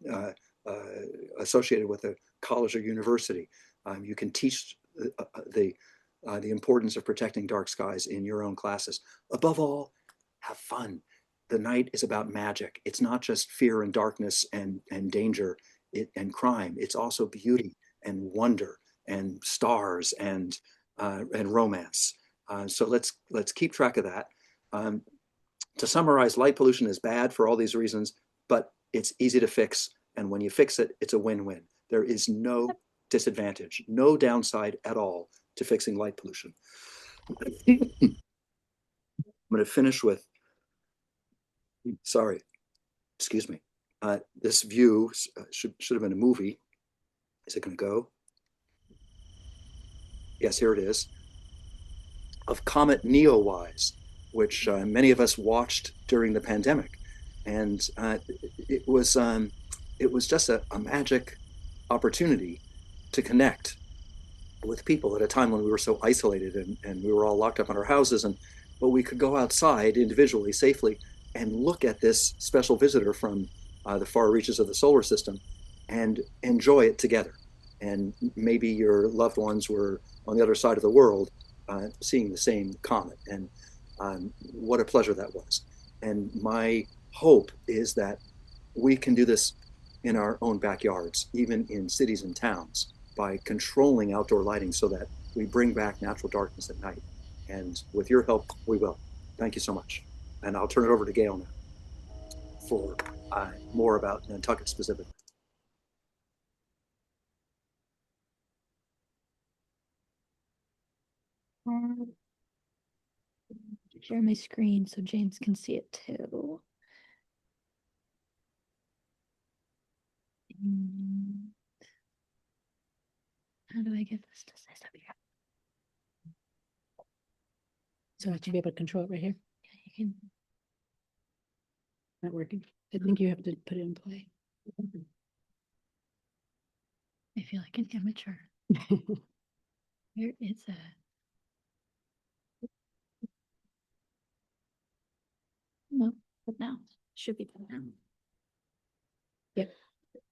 associated with a college or university, you can teach the importance of protecting dark skies in your own classes. Above all, have fun. The night is about magic. It's not just fear and darkness and danger and crime. It's also beauty and wonder and stars and romance. So let's keep track of that. To summarize, light pollution is bad for all these reasons, but it's easy to fix. And when you fix it, it's a win-win. There is no disadvantage, no downside at all to fixing light pollution. I'm going to finish with, sorry, excuse me. This view should have been a movie. Is it going to go? Yes, here it is. Of Comet Neowise, which many of us watched during the pandemic. And it was just a magic opportunity to connect with people at a time when we were so isolated and we were all locked up in our houses, but we could go outside individually safely and look at this special visitor from the far reaches of the solar system and enjoy it together. And maybe your loved ones were on the other side of the world seeing the same comet, and what a pleasure that was. And my hope is that we can do this in our own backyards, even in cities and towns, by controlling outdoor lighting so that we bring back natural darkness at night. And with your help, we will. Thank you so much. And I'll turn it over to Gail now for more about Nantucket specifically. Share my screen so James can see it too. How do I get this to size up here? So I should be able to control it right here. Yeah, you can. Not working. I think you have to put it in play. I feel like an amateur. Where is it? No, but now should be done now.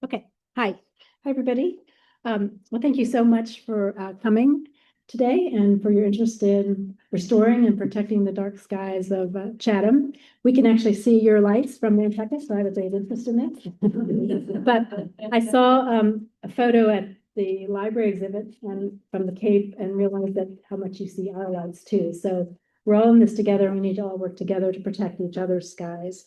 Okay, hi. Hi, everybody. Well, thank you so much for coming today and for your interest in restoring and protecting the dark skies of Chatham. We can actually see your lights from Nantucket, so I was interested in that. But I saw a photo at the library exhibit and from the Cape and realized that how much you see our lights too. So we're all in this together. We need to all work together to protect each other's skies.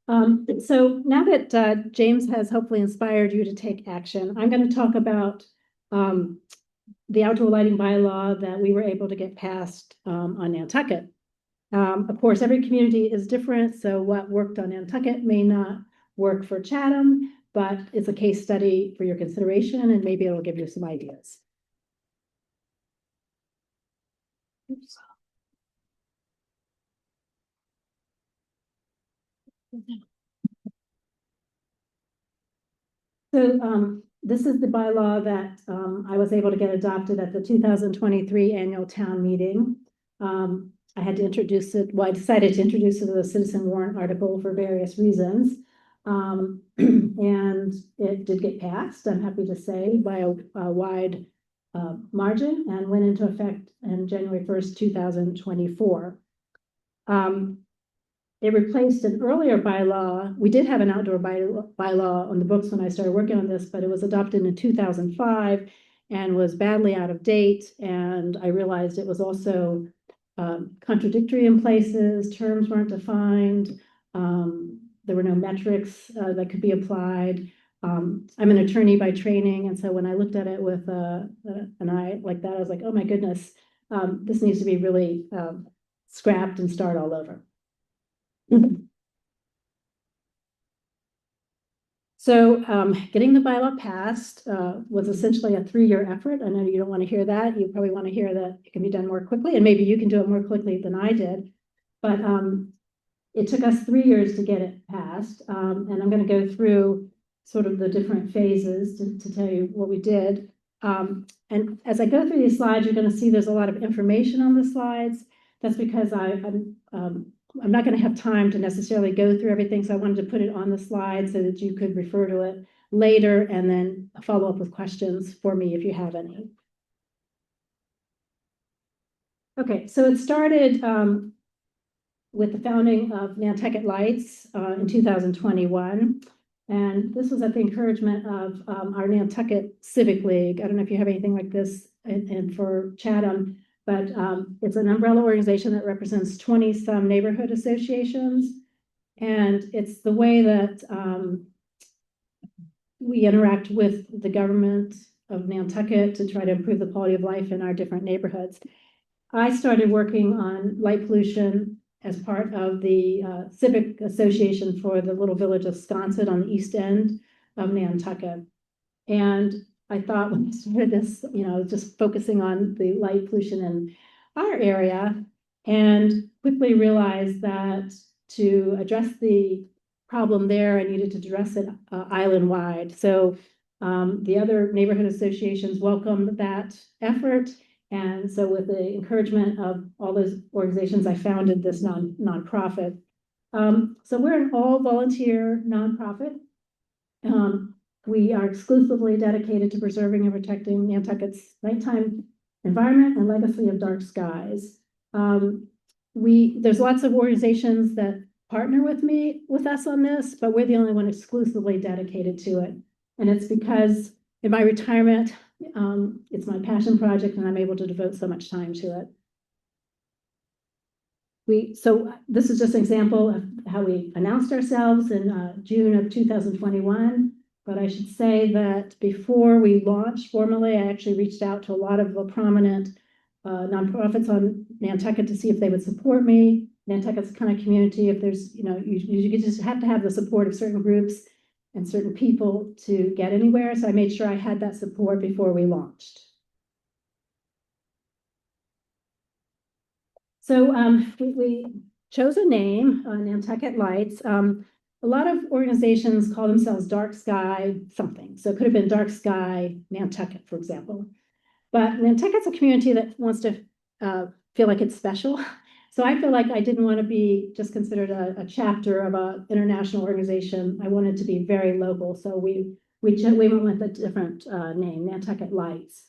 So now that James has hopefully inspired you to take action, I'm going to talk about the outdoor lighting bylaw that we were able to get passed on Nantucket. Of course, every community is different, so what worked on Nantucket may not work for Chatham, but it's a case study for your consideration, and maybe it'll give you some ideas. Oops. So this is the bylaw that I was able to get adopted at the 2023 annual town meeting. I had to introduce it, well, I decided to introduce it as a citizen warrant article for various reasons. And it did get passed, I'm happy to say, by a wide margin and went into effect on January 1st, 2024. It replaced an earlier bylaw. We did have an outdoor bylaw on the books when I started working on this, but it was adopted in 2005 and was badly out of date. And I realized it was also contradictory in places, terms weren't defined. There were no metrics that could be applied. I'm an attorney by training, and so when I looked at it with an eye like that, I was like, oh my goodness, this needs to be really scrapped and start all over. So getting the bylaw passed was essentially a 3-year effort. I know you don't want to hear that. You probably want to hear that it can be done more quickly, and maybe you can do it more quickly than I did. But it took us 3 years to get it passed. And I'm going to go through sort of the different phases to tell you what we did. And as I go through these slides, you're going to see there's a lot of information on the slides. That's because I'm not going to have time to necessarily go through everything, so I wanted to put it on the slide so that you could refer to it later and then follow up with questions for me if you have any. Okay, so it started with the founding of Nantucket Lights in 2021. And this was at the encouragement of our Nantucket Civic League. I don't know if you have anything like this and for Chatham, but it's an umbrella organization that represents 20-some neighborhood associations. And it's the way that we interact with the government of Nantucket to try to improve the quality of life in our different neighborhoods. I started working on light pollution as part of the Civic Association for the little village of Sconset on the east end of Nantucket. And I thought when I started this, just focusing on the light pollution in our area, and quickly realized that to address the problem there, I needed to address it island-wide. So the other neighborhood associations welcomed that effort. And so with the encouragement of all those organizations, I founded this nonprofit. So we're an all-volunteer nonprofit. We are exclusively dedicated to preserving and protecting Nantucket's nighttime environment and legacy of dark skies. There's lots of organizations that partner with us on this, but we're the only one exclusively dedicated to it. And it's because in my retirement, it's my passion project and I'm able to devote so much time to it. So this is just an example of how we announced ourselves in June of 2021. But I should say that before we launched formally, I actually reached out to a lot of the prominent nonprofits on Nantucket to see if they would support me. Nantucket's the kind of community, if there's, you just have to have the support of certain groups and certain people to get anywhere. So I made sure I had that support before we launched. So we chose a name, Nantucket Lights. A lot of organizations call themselves DarkSky something. So it could have been DarkSky Nantucket, for example. But Nantucket's a community that wants to feel like it's special. So I feel like I didn't want to be just considered a chapter of an international organization. I wanted to be very local. So we went with a different name, Nantucket Lights.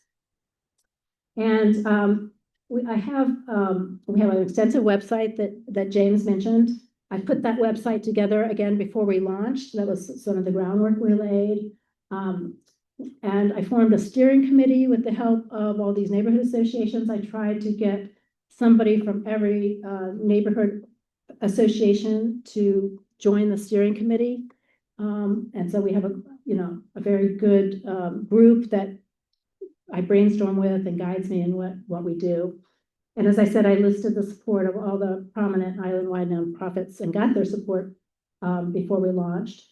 And we have an extensive website that James mentioned. I put that website together again before we launched. That was some of the groundwork we laid. And I formed a steering committee with the help of all these neighborhood associations. I tried to get somebody from every neighborhood association to join the steering committee. And so we have a very good group that I brainstorm with and guides me in what we do. And as I said, I listed the support of all the prominent island-wide nonprofits and got their support before we launched.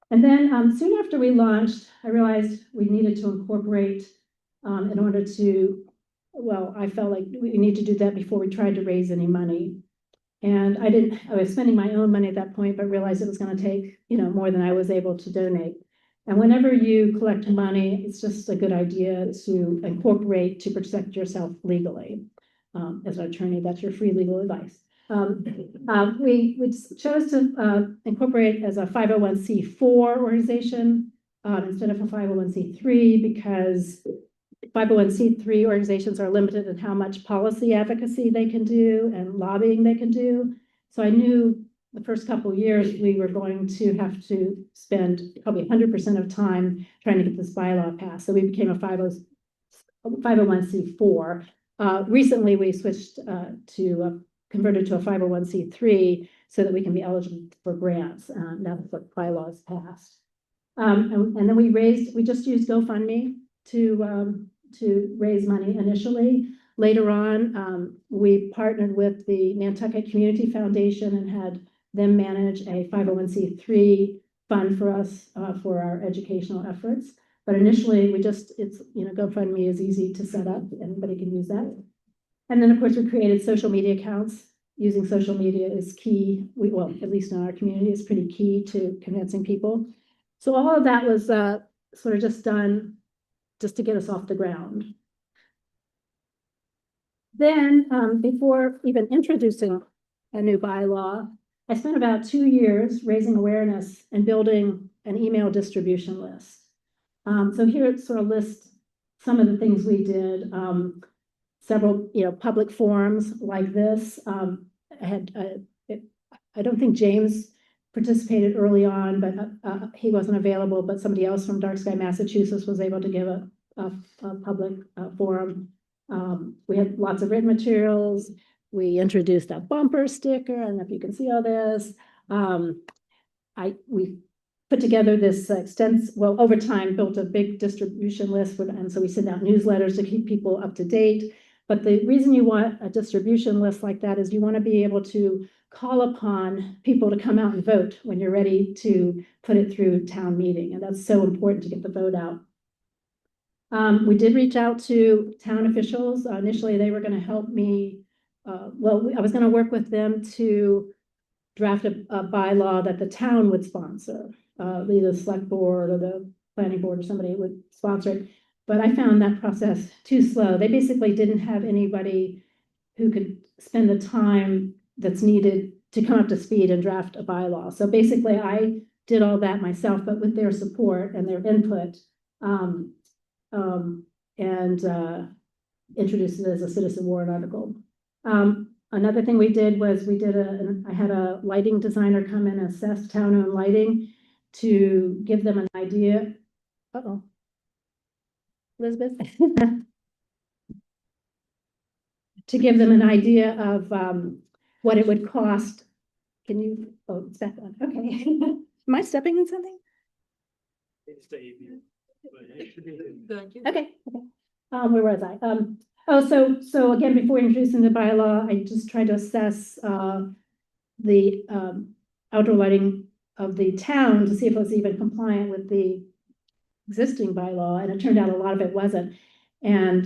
And then soon after we launched, I realized we needed to incorporate in order to, well, I felt like we need to do that before we tried to raise any money. And I was spending my own money at that point, but realized it was going to take, more than I was able to donate. And whenever you collect money, it's just a good idea to incorporate to protect yourself legally. As an attorney, that's your free legal advice. We chose to incorporate as a 501c4 organization instead of a 501c3 because 501c3 organizations are limited in how much policy advocacy they can do and lobbying they can do. So I knew the first couple of years we were going to have to spend probably 100% of time trying to get this bylaw passed. So we became a 501c4. Recently, we switched to converted to a 501c3 so that we can be eligible for grants now that the bylaw is passed. And then we just used GoFundMe to raise money initially. Later on, we partnered with the Nantucket Community Foundation and had them manage a 501c3 fund for us for our educational efforts. But initially, GoFundMe is easy to set up. Anybody can use that. And then, of course, we created social media accounts. Using social media is key. Well, at least in our community, is pretty key to convincing people. So all of that was sort of just done just to get us off the ground. Then, before even introducing a new bylaw, I spent about 2 years raising awareness and building an email distribution list. So here it sort of lists some of the things we did. Several, public forums like this. I don't think James participated early on, but he wasn't available. But somebody else from DarkSky, Massachusetts, was able to give a public forum. We had lots of written materials. We introduced a bumper sticker, and if you can see all this, we put together this over time, built a big distribution list, and so we send out newsletters to keep people up to date. But the reason you want a distribution list like that is you want to be able to call upon people to come out and vote when you're ready to put it through town meeting. And that's so important to get the vote out. We did reach out to town officials. Initially, they were going to help me. I was going to work with them to draft a bylaw that the town would sponsor. Either the select board or the planning board or somebody would sponsor it. But I found that process too slow. They basically didn't have anybody who could spend the time that's needed to come up to speed and draft a bylaw. So basically I did all that myself, but with their support and their input, introduced it as a citizen warrant article. Another thing we did was I had a lighting designer come in and assess town-owned lighting to give them an idea. Elizabeth? To give them an idea of what it would cost. Can you, it's back on, okay. Am I stepping in something? Okay. Where was I? Oh, so again, before introducing the bylaw, I just tried to assess the outdoor lighting of the town to see if it was even compliant with the existing bylaw, and it turned out a lot of it wasn't. And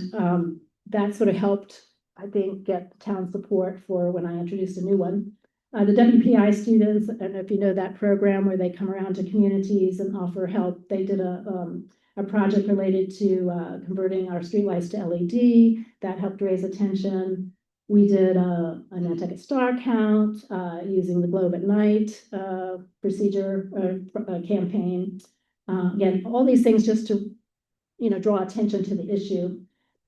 that sort of helped, I think, get the town support for when I introduced a new one. The WPI students, I don't know if you know that program where they come around to communities and offer help. They did a project related to converting our streetlights to LED. That helped raise attention. We did a Nantucket star count using the globe at night procedure campaign. Again, all these things just to, draw attention to the issue.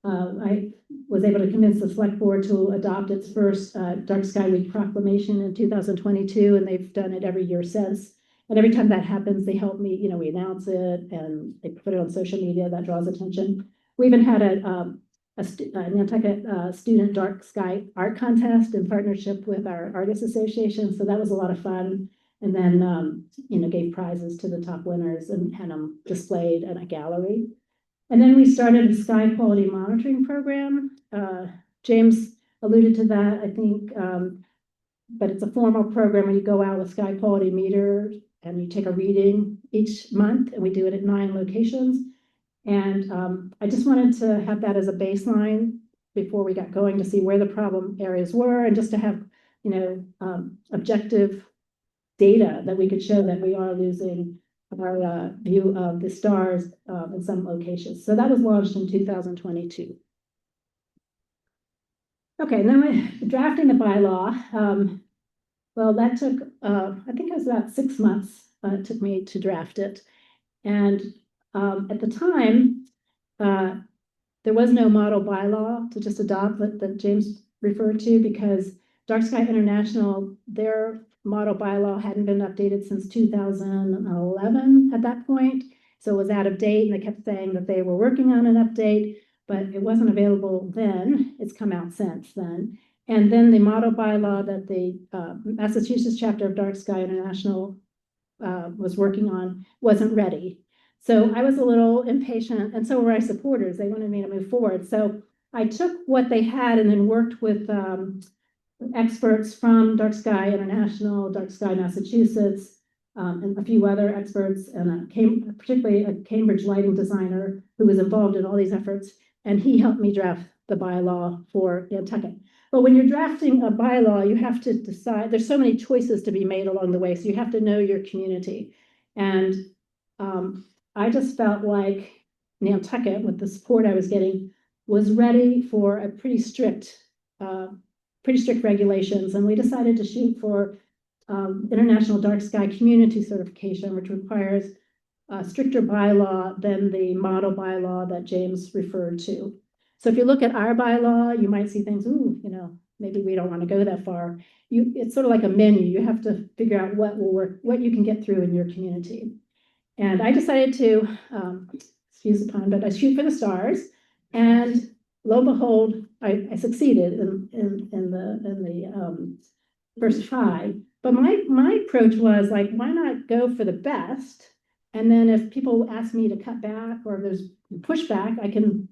I was able to convince the select board to adopt its first Dark Sky Week proclamation in 2022, and they've done it every year since. And every time that happens, they help me, we announce it and they put it on social media. That draws attention. We even had a Nantucket student Dark Sky art contest in partnership with our Artists Association. So that was a lot of fun. And then, gave prizes to the top winners and had them displayed in a gallery. And then we started a sky quality monitoring program. James alluded to that, I think, but it's a formal program where you go out with sky quality meter and you take a reading each month, and we do it at 9 locations. And I just wanted to have that as a baseline before we got going to see where the problem areas were, and just to have, objective data that we could show that we are losing our view of the stars in some locations. So that was launched in 2022. Okay, and then drafting the bylaw. Well, that took, I think it was about 6 months it took me to draft it. And at the time, there was no model bylaw to just adopt that James referred to, because Dark Sky International, their model bylaw hadn't been updated since 2011 at that point. So it was out of date, and they kept saying that they were working on an update, but it wasn't available then. It's come out since then. And then the model bylaw that the Massachusetts chapter of Dark Sky International was working on wasn't ready. So I was a little impatient, and so were my supporters. They wanted me to move forward. So I took what they had and then worked with experts from Dark Sky International, Dark Sky Massachusetts, and a few other experts, and particularly a Cambridge lighting designer who was involved in all these efforts, and he helped me draft the bylaw for Nantucket. But when you're drafting a bylaw, you have to decide, there's so many choices to be made along the way, so you have to know your community. And I just felt like Nantucket, with the support I was getting, was ready for a pretty strict regulations. And we decided to shoot for International Dark Sky Community Certification, which requires a stricter bylaw than the model bylaw that James referred to. So if you look at our bylaw, you might see things, maybe we don't want to go that far. It's sort of like a menu. You have to figure out what will work, what you can get through in your community. And I decided to, excuse the pun, but I shoot for the stars. And lo and behold, I succeeded in the first try. But my approach was like, why not go for the best? And then if people ask me to cut back or there's pushback, I can,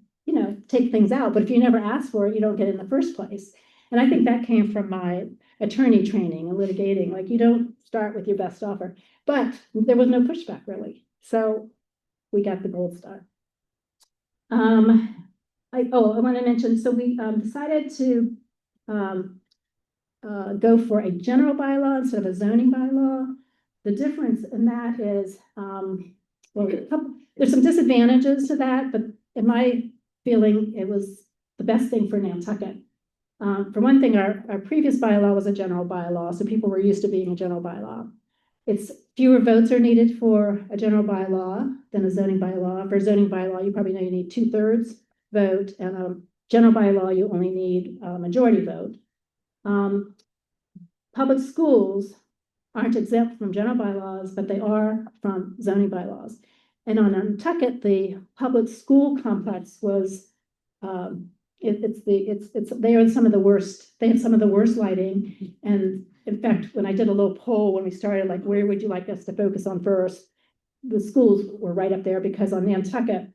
take things out. But if you never ask for it, you don't get it in the first place. And I think that came from my attorney training and litigating. Like, you don't start with your best offer. But there was no pushback really. So we got the gold star. I want to mention, so we decided to go for a general bylaw instead of a zoning bylaw. The difference in that is, there's some disadvantages to that, but in my feeling, it was the best thing for Nantucket. For one thing, our previous bylaw was a general bylaw, so people were used to being a general bylaw. It's fewer votes are needed for a general bylaw than a zoning bylaw. For a zoning bylaw, you probably know you need 2/3 vote, and a general bylaw, you only need a majority vote. Public schools aren't exempt from general bylaws, but they are from zoning bylaws. And on Nantucket, the public school complex was, they are some of the worst. They have some of the worst lighting. And in fact, when I did a little poll when we started, like, where would you like us to focus on first? The schools were right up there, because on Nantucket,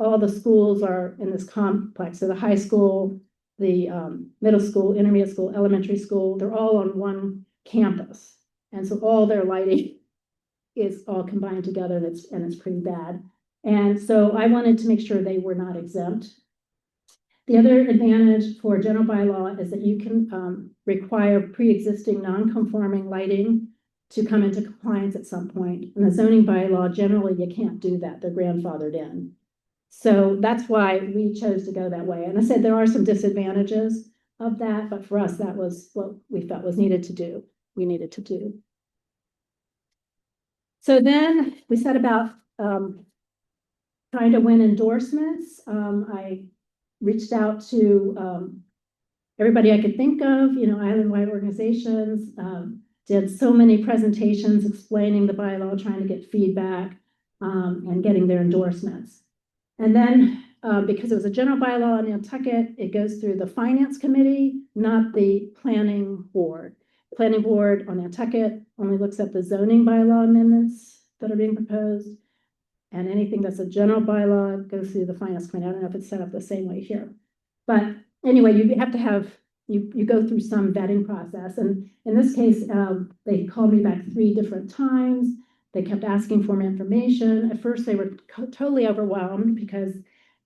all the schools are in this complex. So the high school, the middle school, intermediate school, elementary school, they're all on one campus. And so all their lighting is all combined together, and it's pretty bad. And so I wanted to make sure they were not exempt. The other advantage for general bylaw is that you can require pre-existing non-conforming lighting to come into compliance at some point. In the zoning bylaw, generally you can't do that. They're grandfathered in. So that's why we chose to go that way. And I said there are some disadvantages of that, but for us, that was what we felt was needed to do. We needed to do. So then we set about trying to win endorsements. I reached out to everybody I could think of, island-wide organizations, did so many presentations explaining the bylaw, trying to get feedback and getting their endorsements. And then because it was a general bylaw in Nantucket, it goes through the finance committee, not the planning board. Planning board on Nantucket only looks at the zoning bylaw amendments that are being proposed. And anything that's a general bylaw goes through the finance committee. I don't know if it's set up the same way here. But anyway, you have to have, you go through some vetting process. And in this case, they called me back 3 different times. They kept asking for more information. At first, they were totally overwhelmed because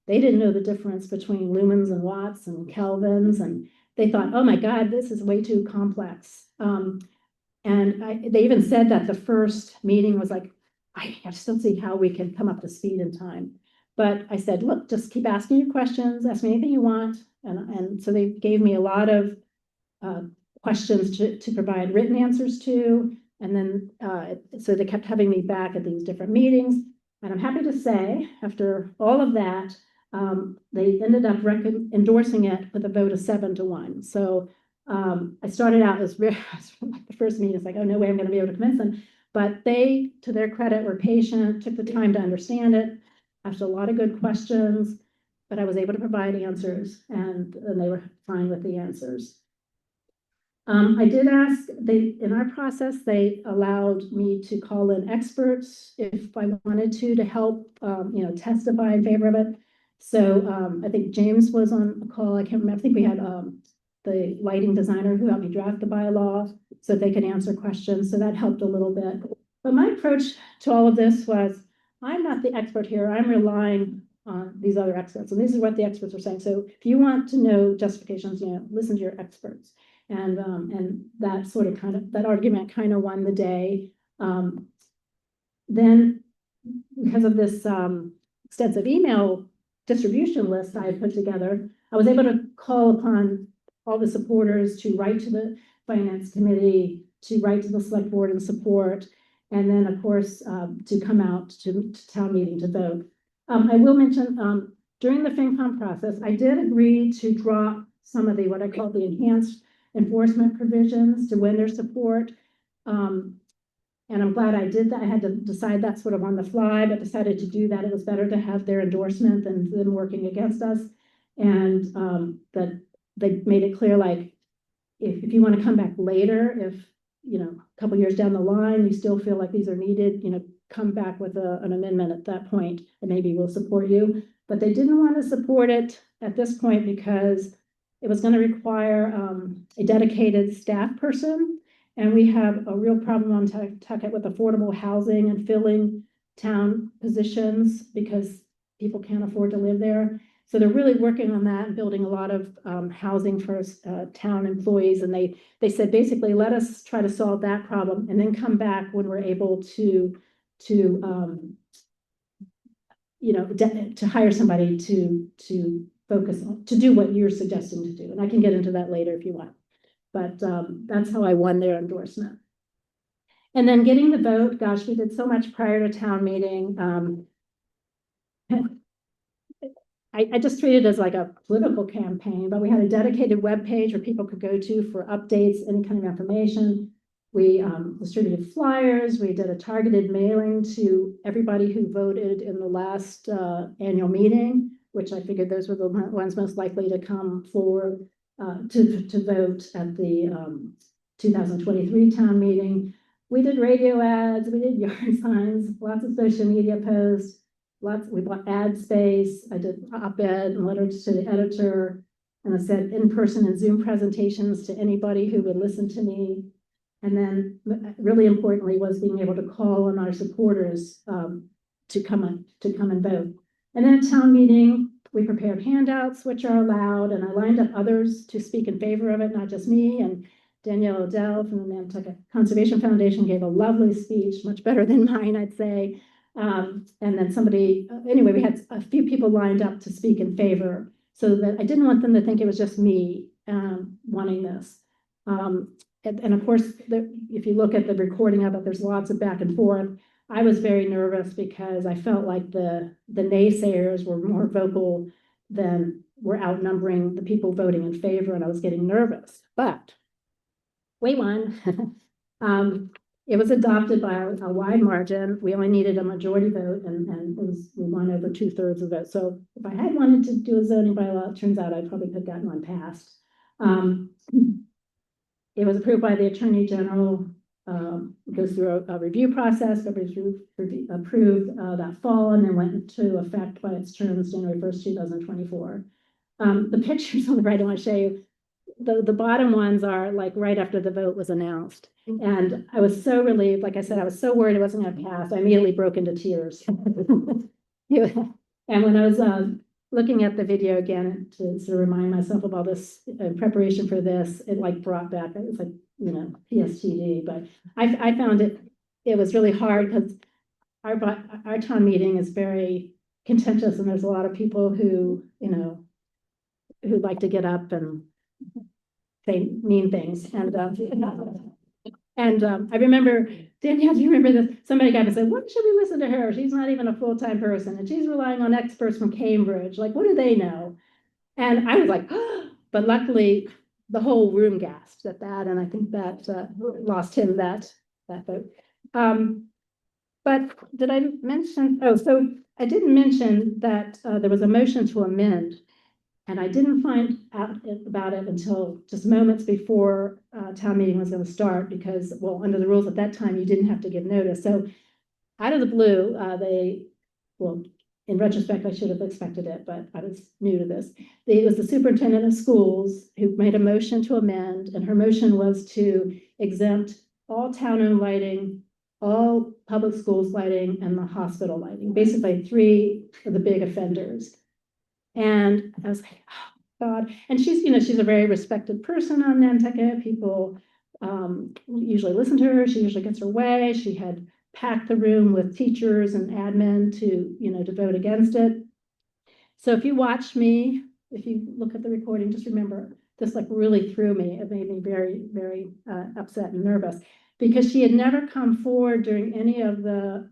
they didn't know the difference between lumens and watts and kelvins. And they thought, oh my God, this is way too complex. They even said that the first meeting was like, I still see how we can come up to speed in time. But I said, look, just keep asking your questions, ask me anything you want. And so they gave me a lot of questions to provide written answers to. And then, so they kept having me back at these different meetings. And I'm happy to say, after all of that, they ended up endorsing it with a vote of 7-1. So I started out as like the first meeting, it's like, oh, no way I'm going to be able to convince them. But they, to their credit, were patient, took the time to understand it, asked a lot of good questions, but I was able to provide answers, and they were fine with the answers. I did ask, in our process, they allowed me to call in experts if I wanted to help, testify in favor of it. So I think James was on a call. I can't remember. I think we had the lighting designer who helped me draft the bylaw so they could answer questions. So that helped a little bit. But my approach to all of this was, I'm not the expert here. I'm relying on these other experts. And this is what the experts are saying. So if you want to know justifications, listen to your experts. And that sort of that argument kind of won the day. Then because of this extensive email distribution list I had put together, I was able to call upon all the supporters to write to the finance committee, to write to the select board in support, and then of course to come out to town meeting to vote. I will mention during the FinCom process, I did agree to drop some of what I call the enhanced enforcement provisions to win their support. And I'm glad I did that. I had to decide that sort of on the fly, but decided to do that. It was better to have their endorsement than them working against us. And that they made it clear, like, if you want to come back later, if, a couple years down the line, you still feel like these are needed, come back with an amendment at that point, and maybe we'll support you. But they didn't want to support it at this point because it was going to require a dedicated staff person. And we have a real problem on Nantucket with affordable housing and filling town positions because people can't afford to live there. So they're really working on that and building a lot of housing for town employees. And they said, basically, let us try to solve that problem and then come back when we're able to hire somebody to focus on, to do what you're suggesting to do. And I can get into that later if you want. But that's how I won their endorsement. And then getting the vote, gosh, we did so much prior to town meeting. I just treated it as like a political campaign, but we had a dedicated webpage where people could go to for updates, any kind of information. We distributed flyers. We did a targeted mailing to everybody who voted in the last annual meeting, which I figured those were the ones most likely to come forward to vote at the 2023 town meeting. We did radio ads, we did yard signs, lots of social media posts, we bought ad space. I did op-ed and letters to the editor. And I said in-person and Zoom presentations to anybody who would listen to me. And then really importantly was being able to call on our supporters to come and vote. And then at town meeting, we prepared handouts, which are allowed, and I lined up others to speak in favor of it, not just me. And Danielle Odell from the Nantucket Conservation Foundation gave a lovely speech, much better than mine, I'd say. And then anyway, we had a few people lined up to speak in favor, so that I didn't want them to think it was just me wanting this. And of course, if you look at the recording of it, there's lots of back and forth. I was very nervous because I felt like the naysayers were more vocal than were outnumbering the people voting in favor, and I was getting nervous. But we won. It was adopted by a wide margin. We only needed a majority vote, and we won over 2/3 of it. So if I had wanted to do a zoning bylaw, it turns out I probably could have gotten one passed. It was approved by the Attorney General. It goes through a review process, but was approved that fall, and then went into effect by its terms January 1st, 2024. The pictures on the right I want to show you. The bottom ones are like right after the vote was announced. And I was so relieved. Like I said, I was so worried it wasn't going to pass. I immediately broke into tears. And when I was looking at the video again to sort of remind myself of all this in preparation for this, it like brought back, it was like, PSTD. But I found it was really hard because our town meeting is very contentious, and there's a lot of people who who like to get up and say mean things. And I remember, Danielle, do you remember this? Somebody got to say, what should we listen to her? She's not even a full-time person, and she's relying on experts from Cambridge. Like, what do they know? And I was like, oh, but luckily the whole room gasped at that. And I think that lost him that vote. But did I mention, so I didn't mention that there was a motion to amend. And I didn't find out about it until just moments before town meeting was going to start, because, well, under the rules at that time, you didn't have to give notice. So out of the blue, in retrospect, I should have expected it, but I was new to this. It was the superintendent of schools who made a motion to amend, and her motion was to exempt all town-owned lighting, all public schools lighting, and the hospital lighting, basically 3 of the big offenders. And I was like, oh God. And she's a very respected person on Nantucket. People usually listen to her. She usually gets her way. She had packed the room with teachers and admin to vote against it. So if you watch me, if you look at the recording, just remember this like really threw me. It made me very, very upset and nervous, because she had never come forward during any of the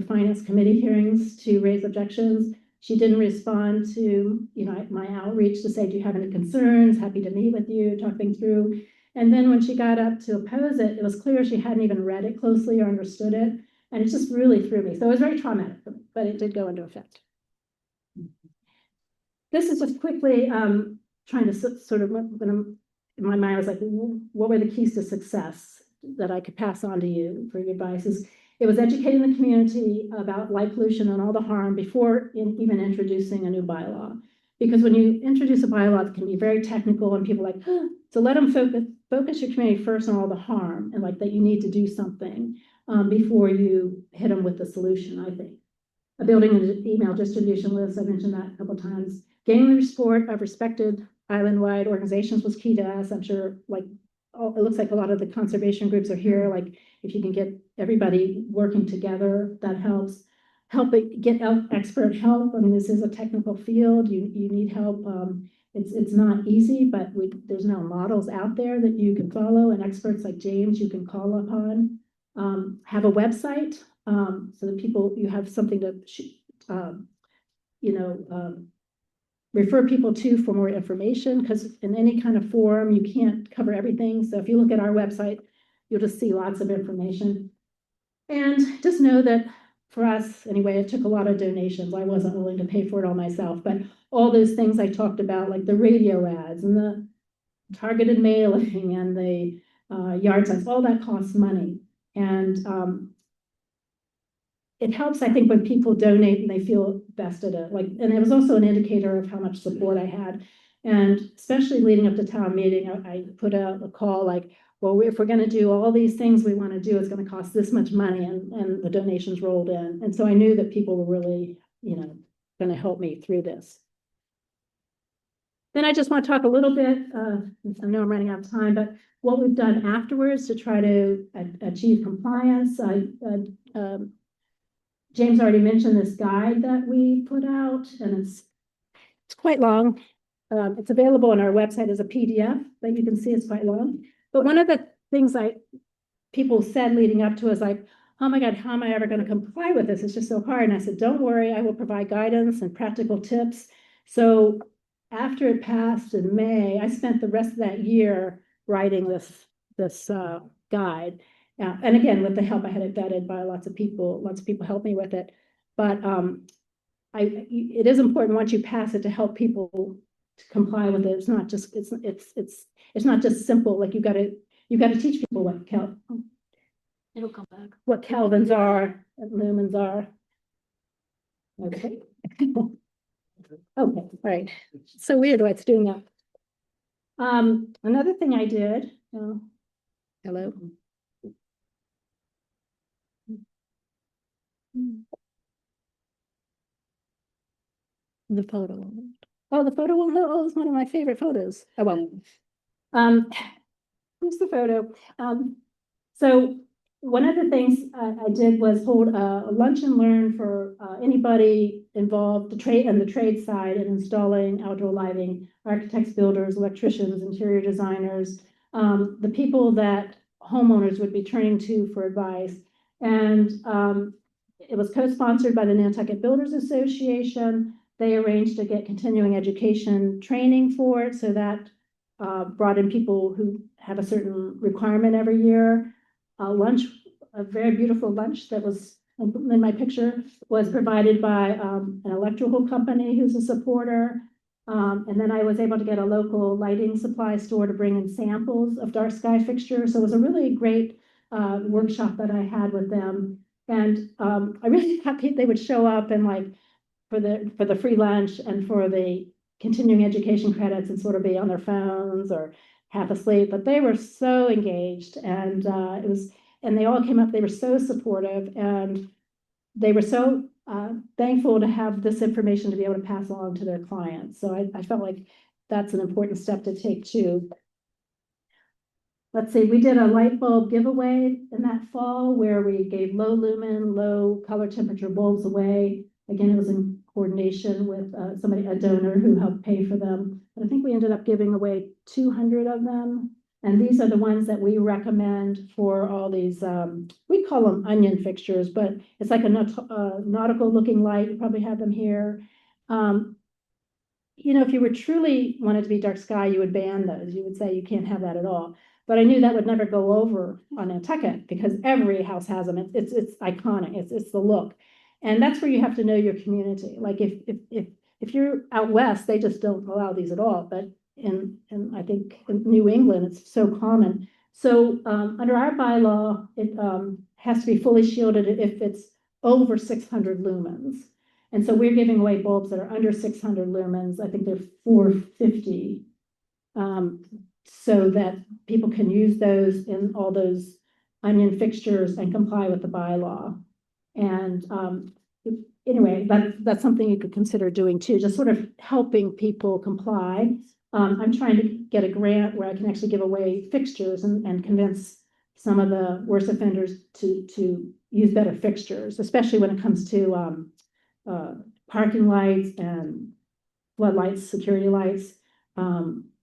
finance committee hearings to raise objections. She didn't respond to, my outreach to say, do you have any concerns? Happy to meet with you, talk things through. And then when she got up to oppose it, it was clear she hadn't even read it closely or understood it. And it just really threw me. So it was very traumatic for me, but it did go into effect. This is just quickly trying to sort of, when I'm in my mind, I was like, what were the keys to success that I could pass on to you for your advice? It was educating the community about light pollution and all the harm before even introducing a new bylaw. Because when you introduce a bylaw, it can be very technical, and people are like, oh. So let them focus your community first on all the harm, and like that you need to do something before you hit them with the solution, I think. Building an email distribution list, I mentioned that a couple of times. Gaining the support of respected island-wide organizations was key to us. I'm sure, it looks like a lot of the conservation groups are here. Like, if you can get everybody working together, that helps. Get expert help. I mean, this is a technical field. You need help. It's not easy, but there's no models out there that you can follow, and experts like James you can call upon. Have a website so that you have something to refer people to for more information, because in any kind of forum, you can't cover everything. So if you look at our website, you'll just see lots of information. And just know that for us, anyway, it took a lot of donations. I wasn't willing to pay for it all myself, but all those things I talked about, like the radio ads and the targeted mailing and the yard signs, all that costs money. And it helps, I think, when people donate and they feel vested in it, like, and it was also an indicator of how much support I had. And especially leading up to town meeting, I put out a call like, well, if we're gonna do all these things we wanna do, it's gonna cost this much money, and the donations rolled in. And so I knew that people were really, gonna help me through this. Then I just want to talk a little bit, I know I'm running out of time, but what we've done afterwards to try to achieve compliance. James already mentioned this guide that we put out, and it's quite long. It's available on our website as a PDF, but you can see it's quite long. But one of the things people said leading up to is like, oh my God, how am I ever going to comply with this? It's just so hard. And I said, don't worry, I will provide guidance and practical tips. So after it passed in May, I spent the rest of that year writing this guide. And again, with the help, I had it vetted by lots of people helped me with it. But it is important once you pass it to help people to comply with it. It's not just it's not just simple. Like you got to teach people It'll come back. what kelvins are and lumens are. Okay. Okay, all right. So weird why it's doing that. Another thing I did, hello. The photo. Oh, the photo will know. Oh, it's one of my favorite photos. Oh, well. Here's the photo. So one of the things I did was hold a lunch and learn for anybody involved, the trade side in installing outdoor lighting, architects, builders, electricians, interior designers, the people that homeowners would be turning to for advice. And it was co-sponsored by the Nantucket Builders Association. They arranged to get continuing education training for it, so that brought in people who have a certain requirement every year. Lunch, a very beautiful lunch that was in my picture, was provided by an electrical company who's a supporter. And then I was able to get a local lighting supply store to bring in samples of DarkSky fixtures. So it was a really great workshop that I had with them. And I really thought they would show up and like for the free lunch and for the continuing education credits and sort of be on their phones or half asleep, but they were so engaged, and and they all came up, they were so supportive, and they were so thankful to have this information to be able to pass along to their clients. So I felt like that's an important step to take too. Let's see, we did a light bulb giveaway in that fall where we gave low lumen, low color temperature bulbs away. Again, it was in coordination with a donor who helped pay for them. But I think we ended up giving away 200 of them. And these are the ones that we recommend for all these, we call them onion fixtures, but it's like a nautical looking light. You probably have them here. If you were truly wanted to be dark sky, you would ban those. You would say you can't have that at all. But I knew that would never go over on Nantucket because every house has them. It's iconic. It's the look. And that's where you have to know your community. Like if you're out west, they just don't allow these at all. But in I think in New England, it's so common. So under our bylaw, it has to be fully shielded if it's over 600 lumens. And so we're giving away bulbs that are under 600 lumens. I think they're 450, so that people can use those in all those onion fixtures and comply with the bylaw. And anyway, that's something you could consider doing too, just sort of helping people comply. I'm trying to get a grant where I can actually give away fixtures and convince some of the worst offenders to use better fixtures, especially when it comes to parking lights and floodlights, security lights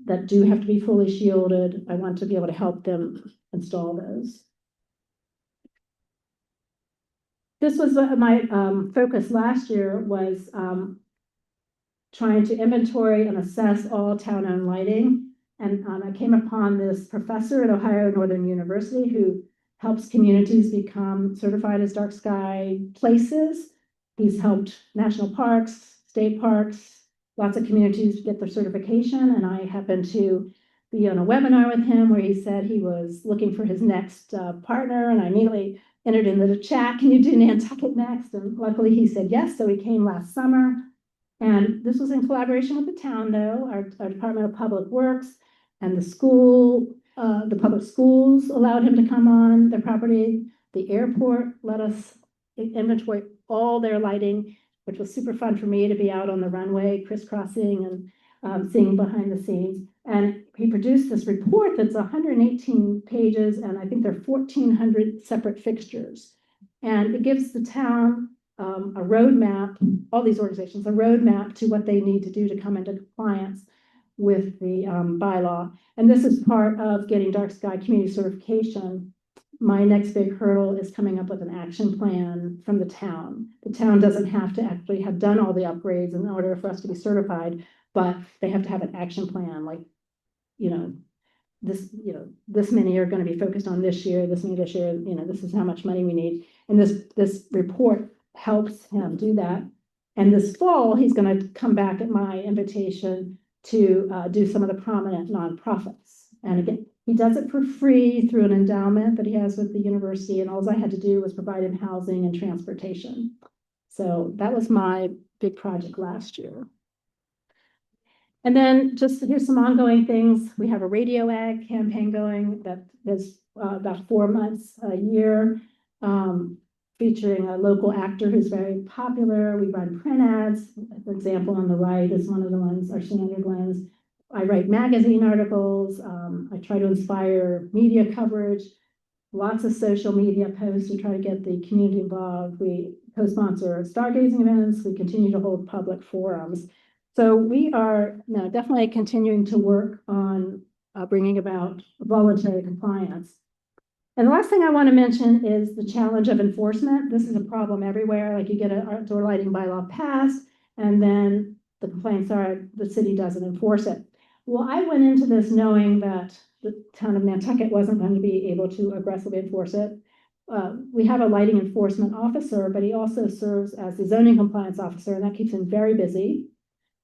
that do have to be fully shielded. I want to be able to help them install those. This was my focus last year, was trying to inventory and assess all town-owned lighting. And I came upon this professor at Ohio Northern University who helps communities become certified as dark sky places. He's helped national parks, state parks, lots of communities get their certification. And I happened to be on a webinar with him where he said he was looking for his next partner. And I immediately entered into the chat, can you do Nantucket next? And luckily he said yes, so he came last summer. And this was in collaboration with the town, though, our Department of Public Works and the school, the public schools allowed him to come on their property. The airport let us inventory all their lighting, which was super fun for me to be out on the runway, crisscrossing and seeing behind the scenes. And he produced this report that's 118 pages, and I think there are 1,400 separate fixtures. And it gives the town a roadmap, all these organizations, a roadmap to what they need to do to come into compliance with the bylaw. And this is part of getting DarkSky community certification. My next big hurdle is coming up with an action plan from the town. The town doesn't have to actually have done all the upgrades in order for us to be certified, but they have to have an action plan, like, this many are going to be focused on this year, this many this year, this is how much money we need. And this report helps him do that. And this fall, he's going to come back at my invitation to do some of the prominent nonprofits. And again, he does it for free through an endowment that he has with the university. And all I had to do was provide him housing and transportation. So that was my big project last year. And then just here's some ongoing things. We have a radio ad campaign going that is about 4 months a year, featuring a local actor who's very popular. We run print ads. For example, on the right is one of the ones, our standard ones. I write magazine articles. I try to inspire media coverage, lots of social media posts to try to get the community involved. We co-sponsor stargazing events. We continue to hold public forums. So we are definitely continuing to work on bringing about voluntary compliance. And the last thing I want to mention is the challenge of enforcement. This is a problem everywhere. Like, you get an outdoor lighting bylaw passed, and then the complaints are the city doesn't enforce it. Well, I went into this knowing that the town of Nantucket wasn't going to be able to aggressively enforce it. We have a lighting enforcement officer, but he also serves as the zoning compliance officer, and that keeps him very busy.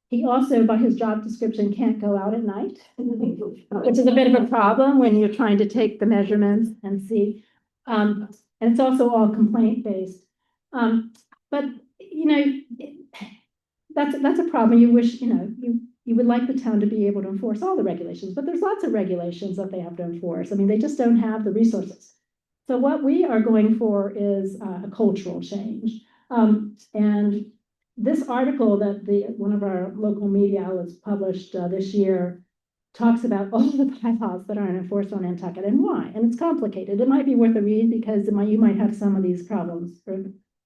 He also, by his job description, can't go out at night, which is a bit of a problem when you're trying to take the measurements and see. And it's also all complaint based. But that's a problem. You wish you would like the town to be able to enforce all the regulations, but there's lots of regulations that they have to enforce. I mean, they just don't have the resources. So what we are going for is a cultural change. And this article that one of our local media outlets published this year talks about all the bylaws that aren't enforced on Nantucket and why. And it's complicated. It might be worth a read because you might have some of these problems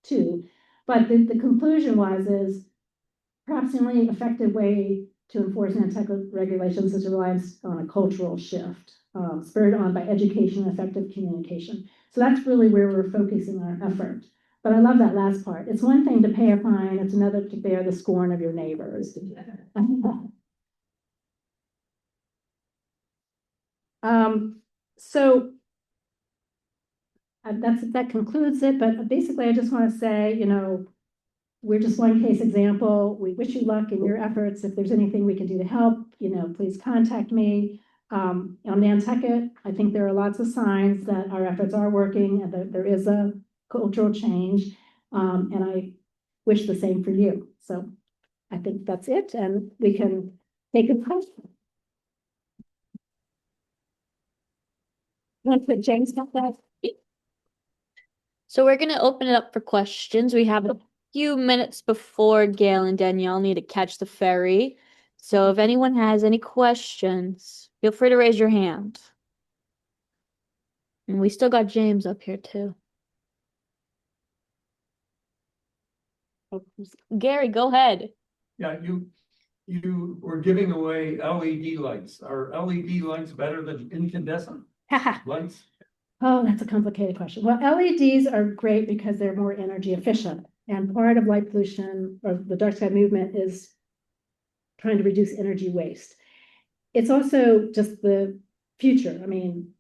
too. But the conclusion is perhaps the only effective way to enforce Nantucket regulations is to rely on a cultural shift, spurred on by education and effective communication. So that's really where we're focusing our effort. But I love that last part. It's one thing to pay a fine, it's another to bear the scorn of your neighbors. So that concludes it. But basically, I just want to say, we're just one case example. We wish you luck in your efforts. If there's anything we can do to help, please contact me. On Nantucket, I think there are lots of signs that our efforts are working and that there is a cultural change, and I wish the same for you. So I think that's it, and we can take a question. Want to put James back there? So we're going to open it up for questions. We have a few minutes before Gail and Danielle need to catch the ferry. So if anyone has any questions, feel free to raise your hand. And we still got James up here too. Gary, go ahead. Yeah, you were giving away LED lights. Are LED lights better than incandescent lights? Oh, that's a complicated question. Well, LEDs are great because they're more energy efficient. And part of light pollution or the dark sky movement is trying to reduce energy waste. It's also just the future. I mean,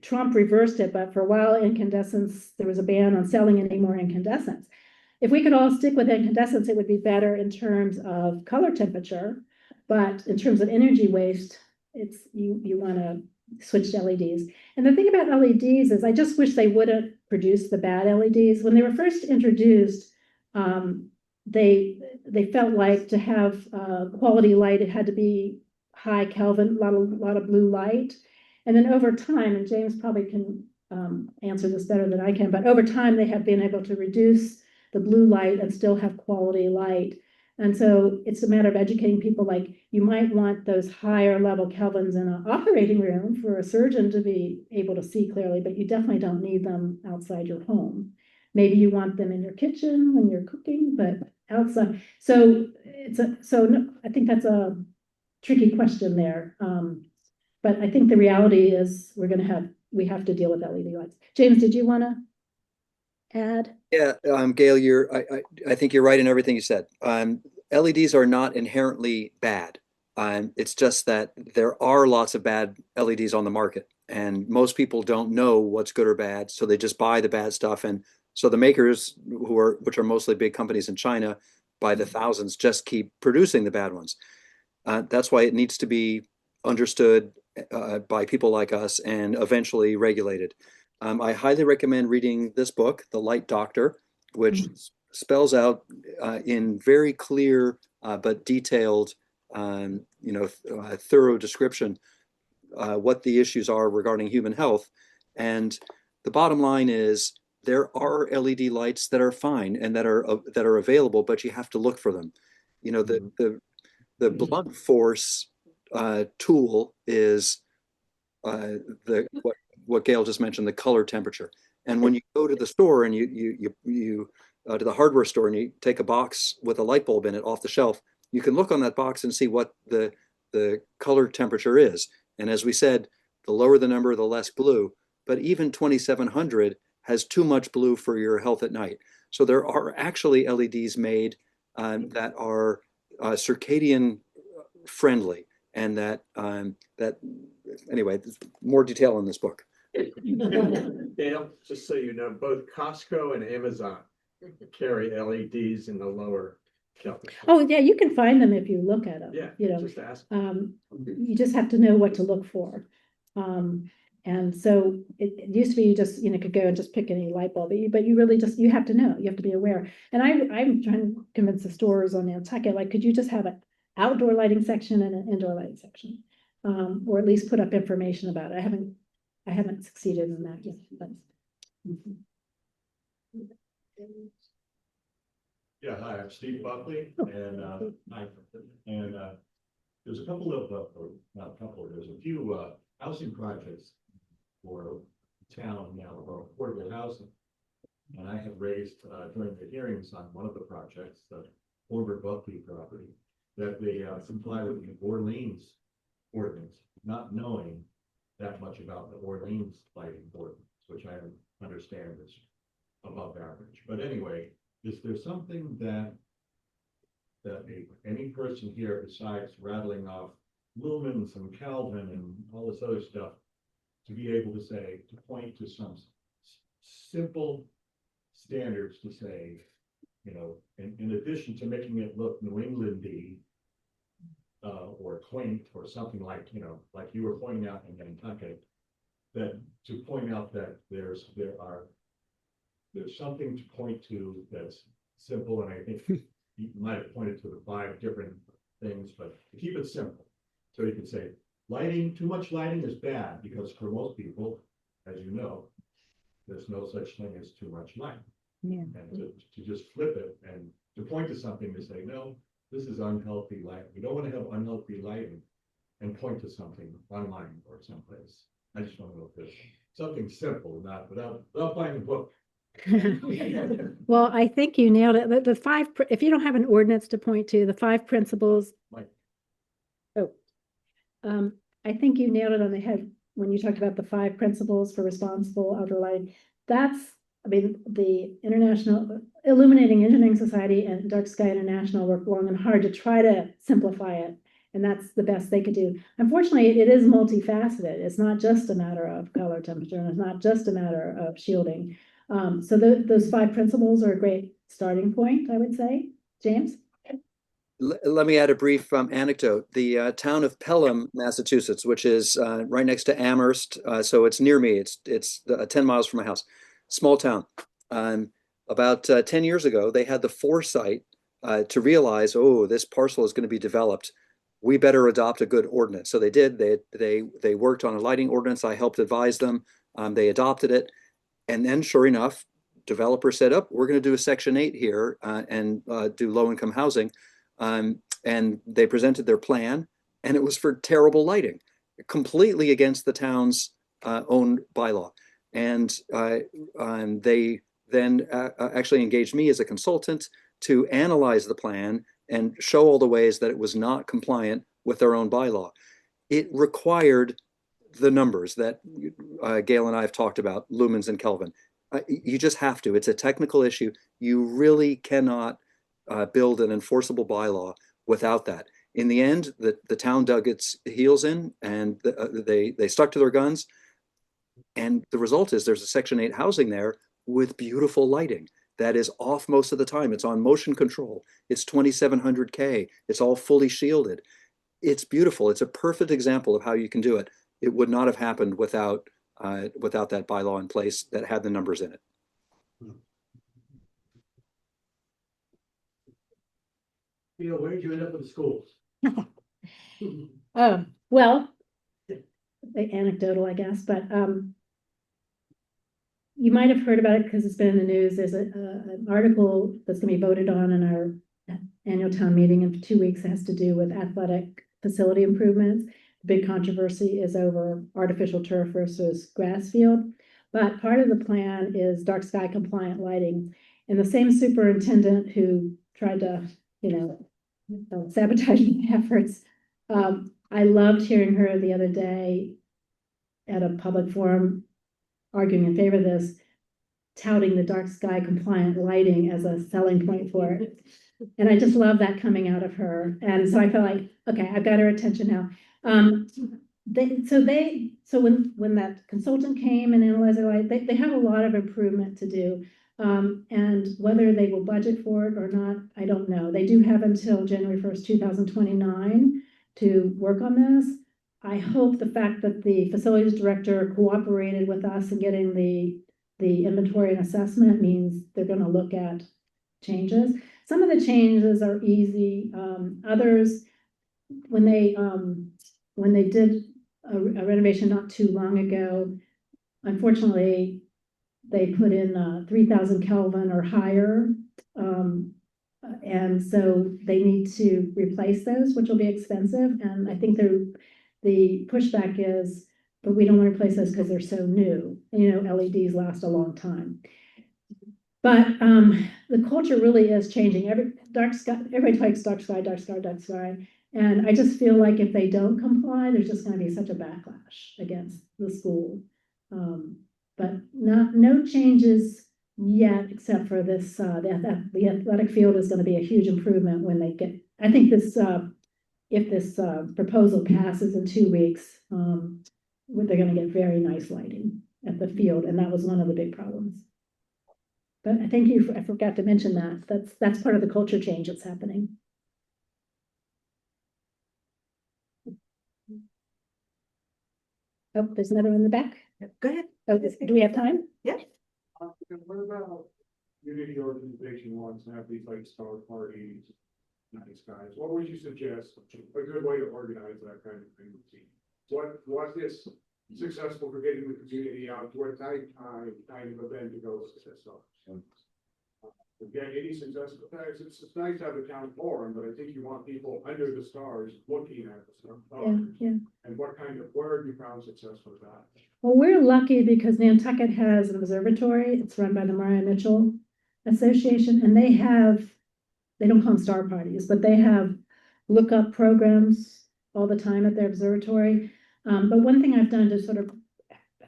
Trump reversed it, but for a while, incandescents, there was a ban on selling any more incandescents. If we could all stick with incandescents, it would be better in terms of color temperature, but in terms of energy waste, you want to switched to LEDs. And the thing about LEDs is I just wish they wouldn't produce the bad LEDs. When they were first introduced, they felt like to have quality light, it had to be high Kelvin, a lot of blue light. And then over time, and James probably can answer this better than I can, but over time they have been able to reduce the blue light and still have quality light. And so it's a matter of educating people, like you might want those higher level kelvins in an operating room for a surgeon to be able to see clearly, but you definitely don't need them outside your home. Maybe you want them in your kitchen when you're cooking, but outside. So I think that's a tricky question there. But I think the reality is we have to deal with LED lights. James, did you want to add? Yeah, Gail, I think you're right in everything you said. LEDs are not inherently bad. It's just that there are lots of bad LEDs on the market, and most people don't know what's good or bad, so they just buy the bad stuff. And so the makers, which are mostly big companies in China, by the thousands, just keep producing the bad ones. That's why it needs to be understood by people like us and eventually regulated. I highly recommend reading this book, The Light Doctor, which spells out in very clear but detailed, thorough description what the issues are regarding human health. And the bottom line is there are LED lights that are fine and that are available, but you have to look for them. You know, the blunt force tool is what Gail just mentioned, the color temperature. And when you go to the store and you to the hardware store and you take a box with a light bulb in it off the shelf, you can look on that box and see what the color temperature is. And as we said, the lower the number, the less blue. But even 2700 has too much blue for your health at night. So there are actually LEDs made that are circadian friendly, and that anyway, more detail in this book. Gail, just so you know, both Costco and Amazon carry LEDs in the lower Kelvin. Oh, yeah, you can find them if you look at them. Yeah, You know, just ask. you just have to know what to look for. And so it used to be you just, could go and just pick any light bulb, but you really you have to know, you have to be aware. And I'm trying to convince the stores on Nantucket, like, could you just have an outdoor lighting section and an indoor lighting section? Or at least put up information about it. I haven't succeeded in that yet, but. Yeah, hi, I'm Steve Buckley, and there's a couple of, not a couple, there's a few housing projects for town now about affordable housing. And I have raised during the hearings on one of the projects, the former Buckley property, that they comply with the Orleans ordinance, not knowing that much about the Orleans lighting ordinance, which I understand is above average. But anyway, is there something that any person here, besides rattling off lumens and Kelvin and all this other stuff, to be able to say, to point to some simple standards to say, in addition to making it look New England-y or quaint or something like, like you were pointing out in Nantucket, that to point out that there's something to point to that's simple. And I think you might have pointed to the 5 different things, but to keep it simple. So you can say lighting, too much lighting is bad, because for most people, as you know, there's no such thing as too much light. Yeah. And to just flip it and to point to something to say, no, this is unhealthy light. We don't want to have unhealthy lighting, and point to something online or someplace. I just want to know if there's something simple, not without buying a book. Well, I think you nailed it. The 5, if you don't have an ordinance to point to, the 5 principles. Mike. I think you nailed it on the head when you talked about the 5 principles for responsible outdoor lighting. The International Illuminating Engineering Society and DarkSky International worked long and hard to try to simplify it. And that's the best they could do. Unfortunately, it is multifaceted. It's not just a matter of color temperature, and it's not just a matter of shielding. So those 5 principles are a great starting point, I would say. James? Let me add a brief anecdote. The town of Pelham, Massachusetts, which is right next to Amherst, so it's near me. It's 10 miles from my house. Small town. About 10 years ago, they had the foresight to realize, oh, this parcel is going to be developed. We better adopt a good ordinance. So they did. They worked on a lighting ordinance. I helped advise them. They adopted it, and then, sure enough, developer said, "Up, we're going to do a Section 8 here and do low-income housing." And they presented their plan, and it was for terrible lighting, completely against the town's own bylaw. And they then actually engaged me as a consultant to analyze the plan and show all the ways that it was not compliant with their own bylaw. It required the numbers that Gail and I have talked about, lumens and Kelvin. You just have to. It's a technical issue. You really cannot build an enforceable bylaw without that. In the end, the town dug its heels in, and they stuck to their guns. And the result is there's a Section 8 housing there with beautiful lighting that is off most of the time. It's on motion control. It's 2700K. It's all fully shielded. It's beautiful. It's a perfect example of how you can do it. It would not have happened without that bylaw in place that had the numbers in it. Gail, where did you end up with the schools? Well, anecdotal, I guess, but you might have heard about it because it's been in the news. There's an article that's going to be voted on in our annual town meeting in 2 weeks. It has to do with athletic facility improvements. The big controversy is over artificial turf versus grass field. But part of the plan is dark sky compliant lighting. And the same superintendent who tried to, sabotage the efforts. I loved hearing her the other day at a public forum arguing in favor of this, touting the dark sky compliant lighting as a selling point for it. And I just love that coming out of her. And so I felt like, okay, I've got her attention now. So when that consultant came and analyzed the light, they have a lot of improvement to do. And whether they will budget for it or not, I don't know. They do have until January 1st, 2029 to work on this. I hope the fact that the facilities director cooperated with us in getting the inventory and assessment means they're going to look at changes. Some of the changes are easy. Others, when they did a renovation not too long ago, unfortunately, they put in 3000 Kelvin or higher. And so they need to replace those, which will be expensive. And I think the pushback is, but we don't want to replace those because they're so new. LEDs last a long time. But the culture really is changing. Everybody likes dark sky, dark sky, dark sky. And I just feel like if they don't comply, there's just going to be such a backlash against the school. But no changes yet, except for this. The athletic field is going to be a huge improvement when they get. I think this, if this proposal passes in 2 weeks, they're going to get very nice lighting at the field, and that was one of the big problems. But I thank you. I forgot to mention that. That's part of the culture change that's happening. Oh, there's another one in the back. Go ahead. Oh, do we have time? Yeah. What about community organization wants to have these like star parties, nice guys? What would you suggest a good way to organize that kind of thing? What is successful for getting the community out? What kind of event to go with this stuff? Again, any successful things, it's nice to have a town forum, but I think you want people under the stars looking at the stars. Yeah. And where have you found success with that? Well, we're lucky because Nantucket has an observatory. It's run by the Maria Mitchell Association, and they don't call them star parties, but they have lookup programs all the time at their observatory. But one thing I've done to sort of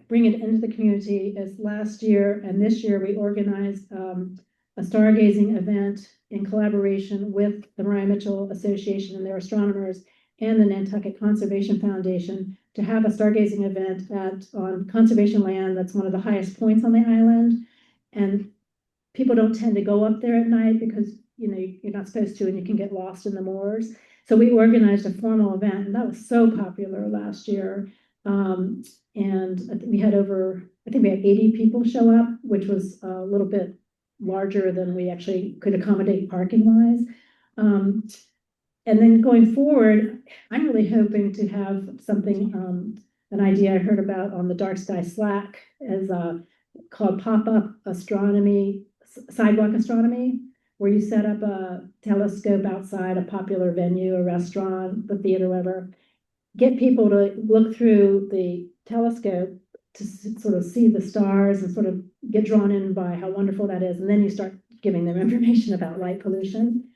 bring it into the community is last year and this year we organized a stargazing event in collaboration with the Maria Mitchell Association and their astronomers and the Nantucket Conservation Foundation to have a stargazing event on conservation land that's one of the highest points on the island. And people don't tend to go up there at night because you know, you're not supposed to, and you can get lost in the moors. So we organized a formal event, and that was so popular last year. And I think we had 80 people show up, which was a little bit larger than we actually could accommodate parking wise. And then going forward, I'm really hoping to have something, an idea I heard about on the DarkSky Slack is called pop-up astronomy, sidewalk astronomy, where you set up a telescope outside a popular venue, a restaurant, the theater, whatever. Get people to look through the telescope to sort of see the stars and sort of get drawn in by how wonderful that is. And then you start giving them information about light pollution.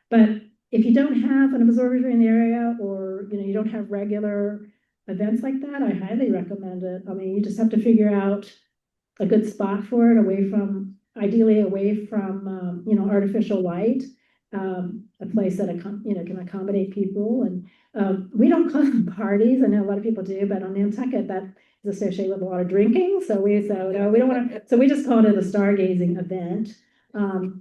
But if you don't have an observatory in the area, or you don't have regular events like that, I highly recommend it. I mean, you just have to figure out a good spot for it, ideally away from artificial light, a place that can accommodate people. And we don't call them parties. I know a lot of people do, but on Nantucket that is associated with a lot of drinking. So we don't want to. So we just called it a stargazing event. And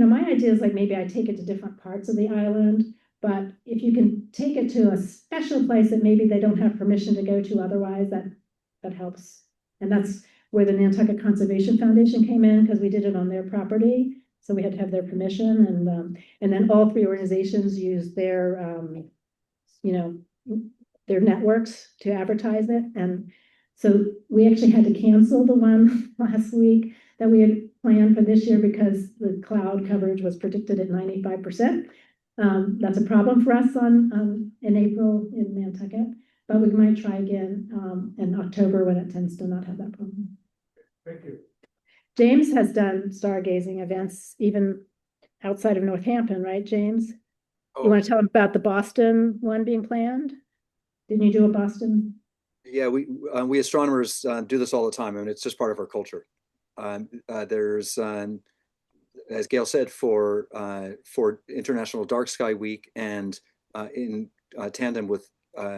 my idea is like maybe I take it to different parts of the island, but if you can take it to a special place that maybe they don't have permission to go to otherwise, that helps. And that's where the Nantucket Conservation Foundation came in, because we did it on their property. So we had to have their permission, and then all three organizations used their networks to advertise it. And so we actually had to cancel the one last week that we had planned for this year because the cloud coverage was predicted at 95%. That's a problem for us in April in Nantucket, but we might try again in October when it tends to not have that problem. Thank you. James has done stargazing events even outside of Northampton, right, James? You want to tell him about the Boston one being planned? Didn't you do a Boston? Yeah, we astronomers do this all the time. I mean, it's just part of our culture. There's, as Gail said, for International Dark Sky Week, and in tandem with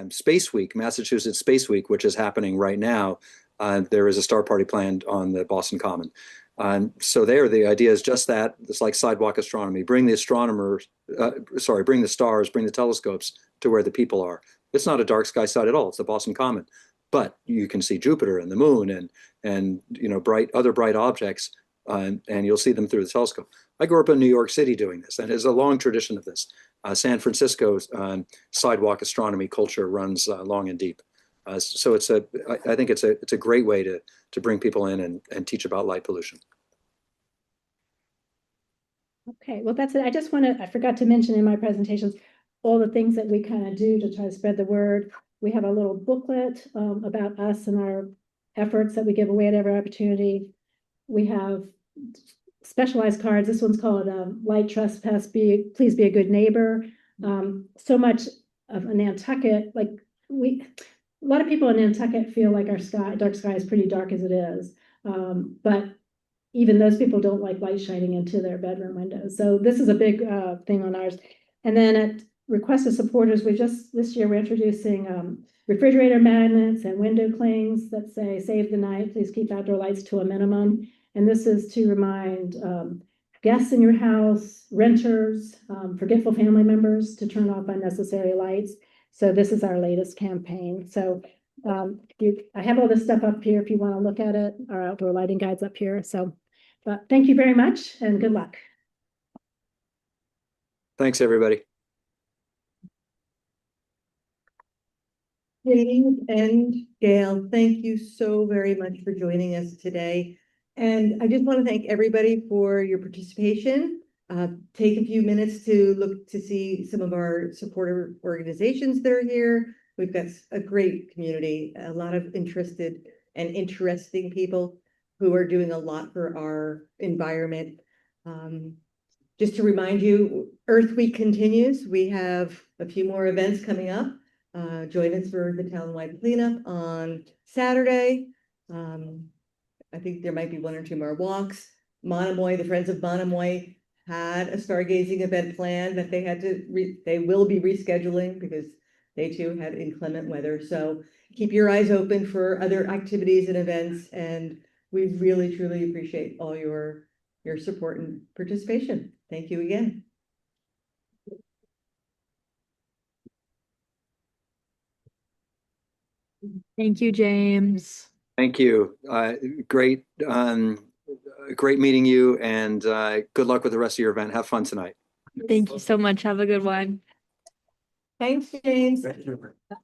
Space Week, Massachusetts Space Week, which is happening right now, there is a star party planned on the Boston Common. So the idea is just that. It's like sidewalk astronomy. Bring the astronomers, bring the stars, bring the telescopes to where the people are. It's not a dark sky site at all. It's the Boston Common, but you can see Jupiter and the moon and other bright objects, and you'll see them through the telescope. I grew up in New York City doing this, and there's a long tradition of this. San Francisco's sidewalk astronomy culture runs long and deep. So I think it's a great way to bring people in and teach about light pollution. Okay, well, that's it. I forgot to mention in my presentations, all the things that we kind of do to try to spread the word. We have a little booklet about us and our efforts that we give away at every opportunity. We have specialized cards. This one's called Light Trespass, Please Be a Good Neighbor. So much of Nantucket, a lot of people in Nantucket feel like our dark sky is pretty dark as it is. But even those people don't like light shining into their bedroom windows. So this is a big thing on ours. And then at request of supporters, this year we're introducing refrigerator magnets and window clings that say, save the night, please keep outdoor lights to a minimum. And this is to remind guests in your house, renters, forgetful family members to turn off unnecessary lights. So this is our latest campaign. So I have all this stuff up here if you want to look at it, our outdoor lighting guides up here. So, but thank you very much and good luck. Thanks, everybody. Dave and Gail, thank you so very much for joining us today. And I just want to thank everybody for your participation. Take a few minutes to look to see some of our supporter organizations that are here. We've got a great community, a lot of interested and interesting people who are doing a lot for our environment. Just to remind you, Earth Week continues. We have a few more events coming up. Join us for the townwide cleanup on Saturday. I think there might be one or two more walks. Monomoy, the Friends of Monomoy had a stargazing event planned that they will be rescheduling because they too had inclement weather. So keep your eyes open for other activities and events. And we really, truly appreciate all your your support and participation. Thank you again. Thank you, James. Thank you. Great, great meeting you, and good luck with the rest of your event. Have fun tonight. Thank you so much. Have a good one. Thanks, James. Thank you.